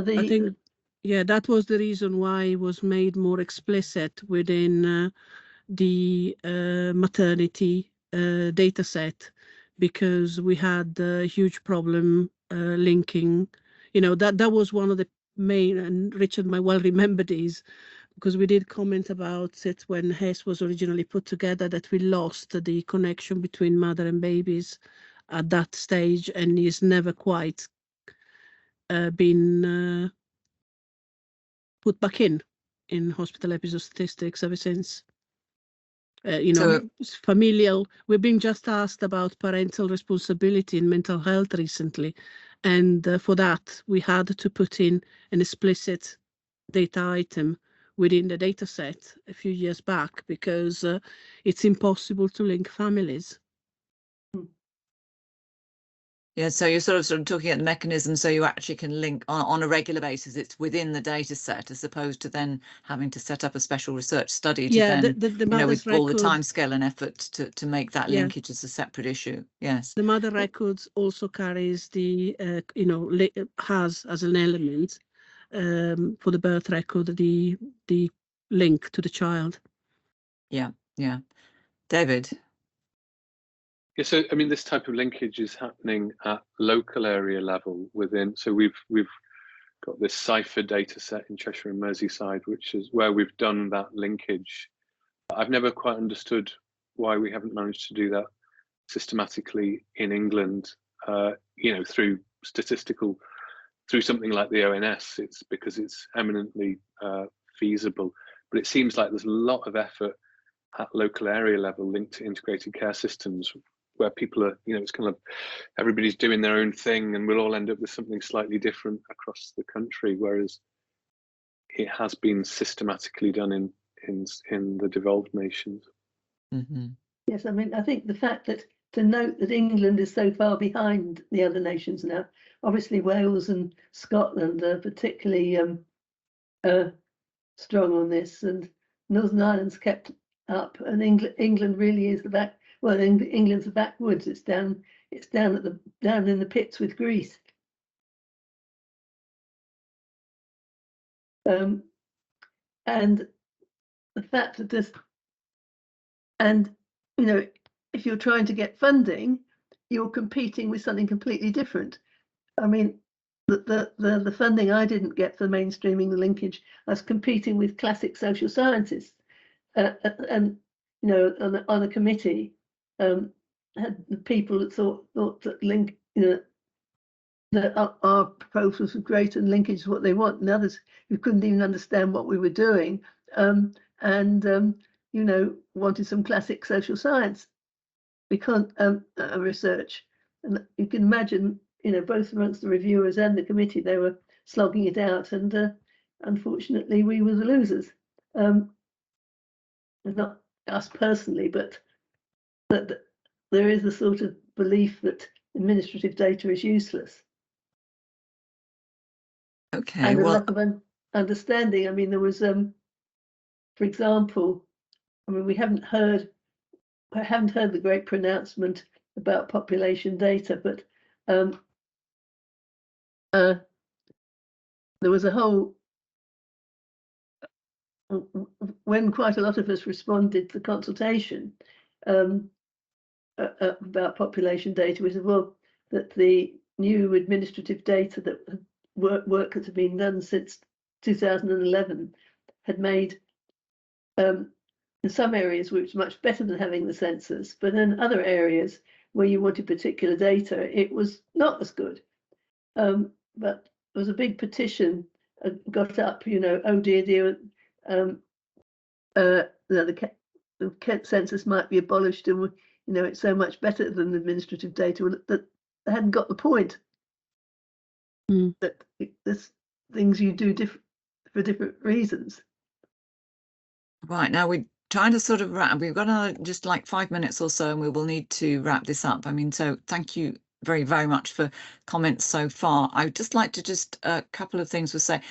think, yeah, that was the reason why it was made more explicit within the maternity data set, because we had a huge problem linking, you know, that was one of the main, and Richard might well remember these, because we did comment about it when HES was originally put together, that we lost the connection between mother and babies at that stage, and is never quite been put back in hospital episode statistics ever since. You know, familial, we've been just asked about parental responsibility in mental health recently, and for that we had to put in an explicit data item within the data set a few years back, because it's impossible to link families. Yeah, so you're sort of talking at the mechanism, so you actually can link on a regular basis. It's within the data set, as opposed to then having to set up a special research study to then, you know, with all the time scale and effort to make that linkage as a separate issue. Yes. The mother records also carries the, you know, has as an element for the birth record, the link to the child. Yeah, yeah. David? Yeah, so I mean, this type of linkage is happening at local area level within. So we've got this Cypher data set in Cheshire and Merseyside, which is where we've done that linkage. I've never quite understood why we haven't managed to do that systematically in England. You know, through something like the ONS. It's because it's eminently feasible. But it seems like there's a lot of effort at local area level linked to integrated care systems, where people are, you know, it's kind of everybody's doing their own thing, and we'll all end up with something slightly different across the country, whereas it has been systematically done in the devolved nations. Mm-hmm. Yes, I mean, I think the fact that to note that England is so far behind the other nations now, obviously Wales and Scotland are particularly strong on this, and Northern Ireland's kept up, and England really is the back. Well, England's the backwoods. It's down in the pits with Greece. And the fact that this, and you know, if you're trying to get funding, you're competing with something completely different. I mean, the funding I didn't get for mainstreaming the linkage, I was competing with classic social sciences, and you know, on a committee. Had the people that thought that link, you know, that our proposals were great and linkage is what they want, and others who couldn't even understand what we were doing, you know, wanted some classic social science because research. And you can imagine both amongst the reviewers and the committee, they were slogging it out, and unfortunately we were the losers. Not us personally, but that there is a sort of belief that administrative data is useless. Okay, and a well, lack of understanding. I mean, there was, for example, I mean, I haven't heard the great pronouncement about population data, but there was a whole, when quite a lot of us responded to the consultation about population data, we said, well, that the new administrative data that work that had been done since 2011 had made in some areas which was much better than having the census, but in other areas where you wanted particular data, it was not as good. But there was a big petition got up, oh dear, the Kent census might be abolished, and it's so much better than the administrative data, that they hadn't got the point. That there's things you do for different reasons. Right, now we're trying to sort of wrap. We've got another just like 5 minutes or so, and we will need to wrap this up. I mean, so thank you very, very much for comments so far. I would just like to just a couple of things to say.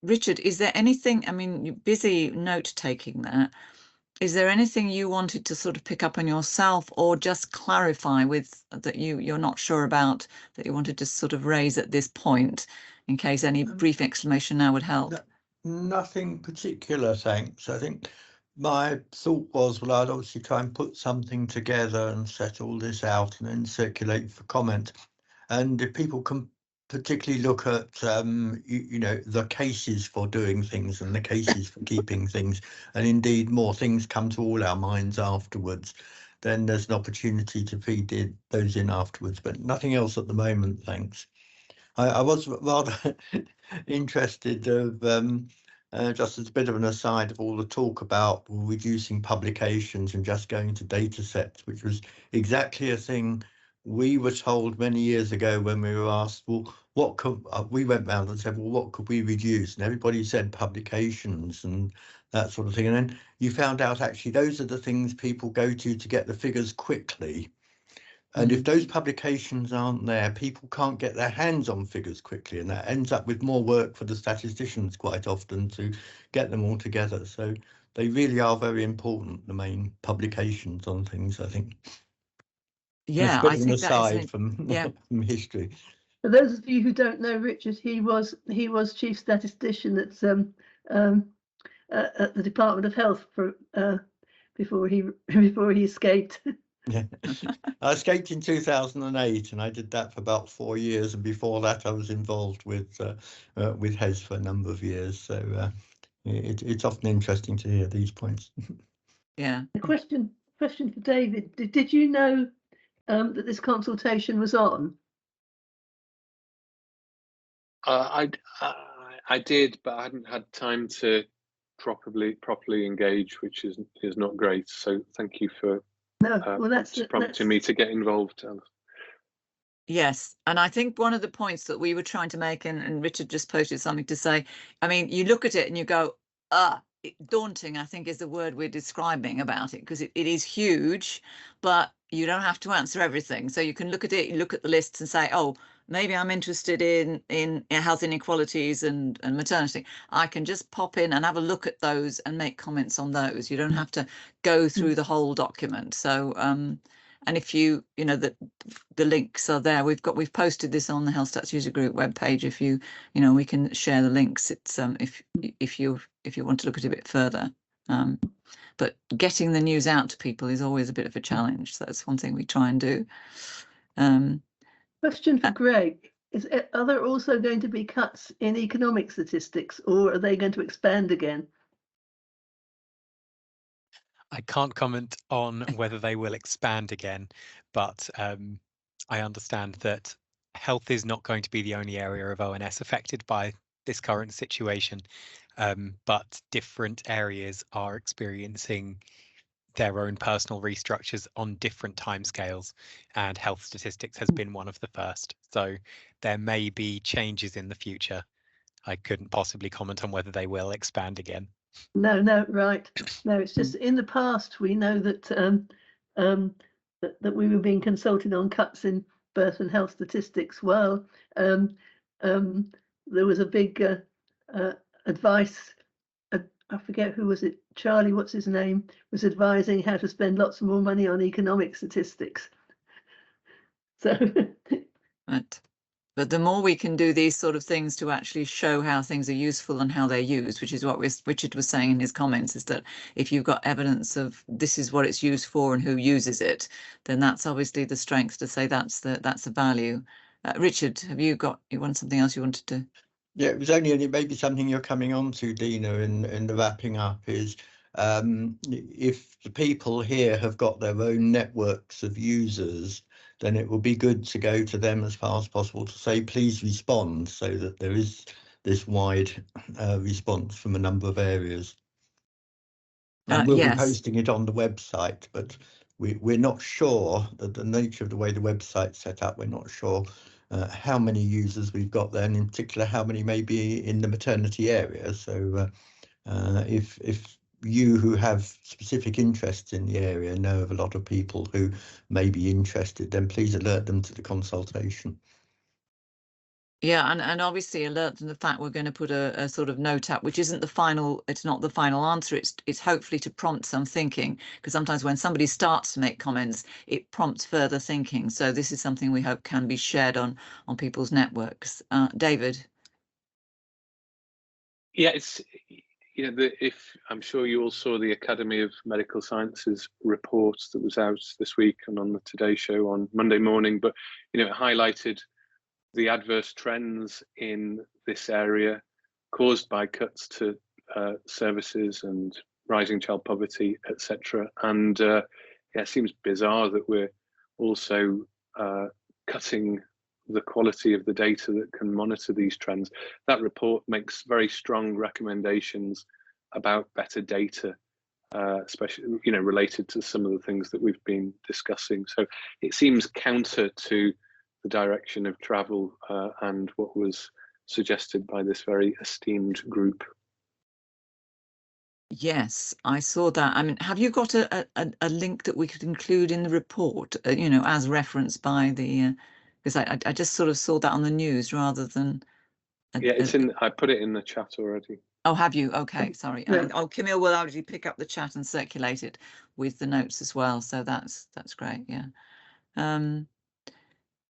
Richard, is there anything, I mean, you're busy note taking there. Is there anything you wanted to sort of pick up on yourself, or just clarify with that you're not sure about, that you wanted to sort of raise at this point, in case any brief explanation now would help? Nothing particular, thanks. I think my thought was, well, I'd obviously try and put something together and set all this out and then circulate for comment. And if people can particularly look at, the cases for doing things and the cases for keeping things, and indeed more things come to all our minds afterwards, then there's an opportunity to feed those in afterwards, but nothing else at the moment, thanks. I was rather interested of, just as a bit of an aside, of all the talk about reducing publications and just going to data sets, which was exactly a thing we were told many years ago when we were asked, well, what could, we went round and said, well, what could we reduce? And everybody said publications and that sort of thing. And then you found out actually those are the things people go to get the figures quickly. And if those publications aren't there, people can't get their hands on figures quickly, and that ends up with more work for the statisticians quite often to get them all together. So they really are very important, the main publications on things, I think. Yeah, I think that is from history. For those of you who don't know Richard, he was chief statistician at the Department of Health before he escaped. Yeah, I escaped in 2008, and I did that for about 4 years. And before that, I was involved with HES for a number of years. So it's often interesting to hear these points. Yeah. A question for David. Did you know that this consultation was on? I did, but I hadn't had time to properly engage, which is not great. So thank you for that's prompting me to get involved. Yes, and I think one of the points that we were trying to make, and Richard just posted something to say, I mean, you look at it and you go, daunting, I think is the word we're describing about it, because it is huge, but you don't have to answer everything. So you can look at it, you look at the lists and say, oh, maybe I'm interested in health inequalities and maternity. I can just pop in and have a look at those and make comments on those. You don't have to go through the whole document. So and if the links are there, we've posted this on the Health Stats User Group webpage. If we can share the links. It's if you want to look at it a bit further. But getting the news out to people is always a bit of a challenge. So that's one thing we try and do. Question for Greg. Are there also going to be cuts in economic statistics, or are they going to expand again? I can't comment on whether they will expand again, but I understand that health is not going to be the only area of ONS affected by this current situation, but different areas are experiencing their own personal restructures on different timescales, and health statistics has been one of the first. So there may be changes in the future. I couldn't possibly comment on whether they will expand again. No, right. No, it's just in the past we know that that we were being consulted on cuts in birth and health statistics. Well, there was a big advice. I forget who was it. Charlie, what's his name, was advising how to spend lots more money on economic statistics. So, Right. But the more we can do these sort of things to actually show how things are useful and how they're used, which is what Richard was saying in his comments, is that if you've got evidence of this is what it's used for and who uses it, then that's obviously the strength to say that's the value. Richard, have you want something else you wanted to? Yeah, it was only maybe something you're coming on to, Dina, in the wrapping up is if the people here have got their own networks of users, then it will be good to go to them as far as possible to say, please respond, so that there is this wide response from a number of areas. And we'll be posting it on the website, but we're not sure that the nature of the way the website's set up, we're not sure how many users we've got there, and in particular how many may be in the maternity area. So if you who have specific interests in the area know of a lot of people who may be interested, then please alert them to the consultation. Yeah, and obviously alert them to the fact we're going to put a sort of note up, which isn't the final, it's not the final answer. It's hopefully to prompt some thinking, because sometimes when somebody starts to make comments, it prompts further thinking. So this is something we hope can be shared on people's networks. David. Yeah, it's, you know, if I'm sure you all saw the Academy of Medical Sciences report that was out this week and on the Today Show on Monday morning, but you know, it highlighted the adverse trends in this area caused by cuts to services and rising child poverty, etc. And yeah, it seems bizarre that we're also cutting the quality of the data that can monitor these trends. That report makes very strong recommendations about better data, especially, you know, related to some of the things that we've been discussing. So it seems counter to the direction of travel and what was suggested by this very esteemed group. Yes, I saw that. I mean, have you got a link that we could include in the report, you know, as referenced by the, because I just sort of saw that on the news rather than. Yeah, it's in, I put it in the chat already. Oh, have you? Okay, sorry. Yeah. Camille will actually pick up the chat and circulate it with the notes as well. So that's great. Yeah.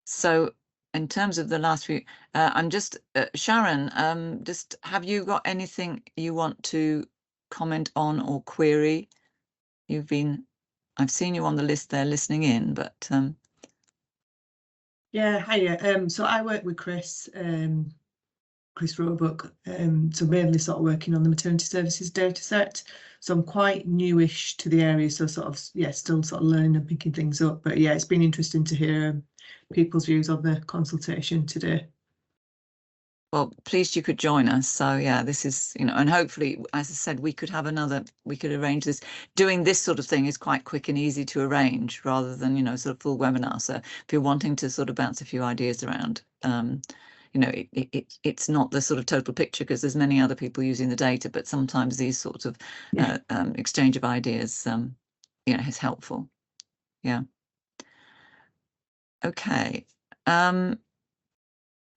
So in terms of the last few, I'm just Sharon. Just have you got anything you want to comment on or query? I've seen you on the list there listening in, but yeah, hiya. So I work with Chris Roebuck, so mainly sort of working on the maternity services data set. So I'm quite newish to the area, so sort of, yeah, still sort of learning and picking things up. But yeah, it's been interesting to hear people's views on the consultation today. well, pleased you could join us. So yeah, this is, you know, and hopefully, as I said, we could arrange this. Doing this sort of thing is quite quick and easy to arrange rather than, you know, sort of full webinar. So if you're wanting to sort of bounce a few ideas around, you know, it's not the sort of total picture because there's many other people using the data, but sometimes these sorts of exchange of ideas, you know, is helpful. Yeah. Okay.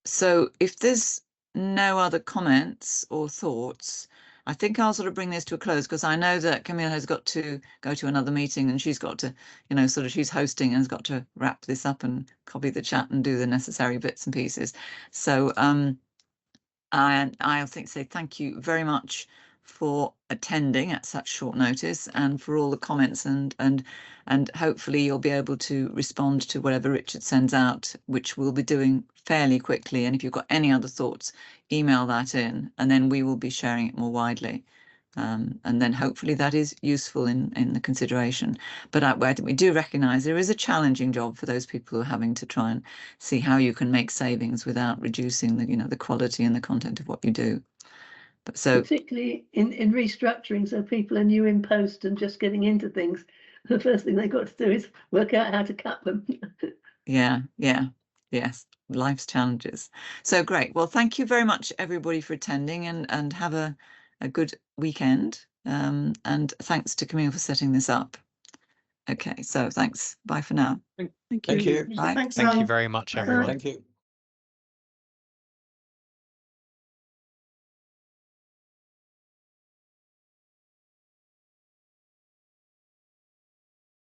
So if there's no other comments or thoughts, I think I'll sort of bring this to a close because I know that Camille has got to go to another meeting and she's got to, you know, sort of she's hosting and has got to wrap this up and copy the chat and do the necessary bits and pieces. So I think say thank you very much for attending at such short notice and for all the comments and hopefully you'll be able to respond to whatever Richard sends out, which we'll be doing fairly quickly. And if you've got any other thoughts, email that in and then we will be sharing it more widely. And then hopefully that is useful in the consideration. But we do recognise there is a challenging job for those people who are having to try and see how you can make savings without reducing the, you know, the quality and the content of what you do. So particularly in restructuring, so people are new in post and just getting into things, the first thing they've got to do is work out how to cut them. yeah, yes, life's challenges. So great. Well, thank you very much, everybody, for attending, and have a good weekend. And thanks to Camille for setting this up. Okay, so thanks. Bye for now. Thank you. Bye. Thanks, Thank you Alan. very much, Bye. everyone. Thank you.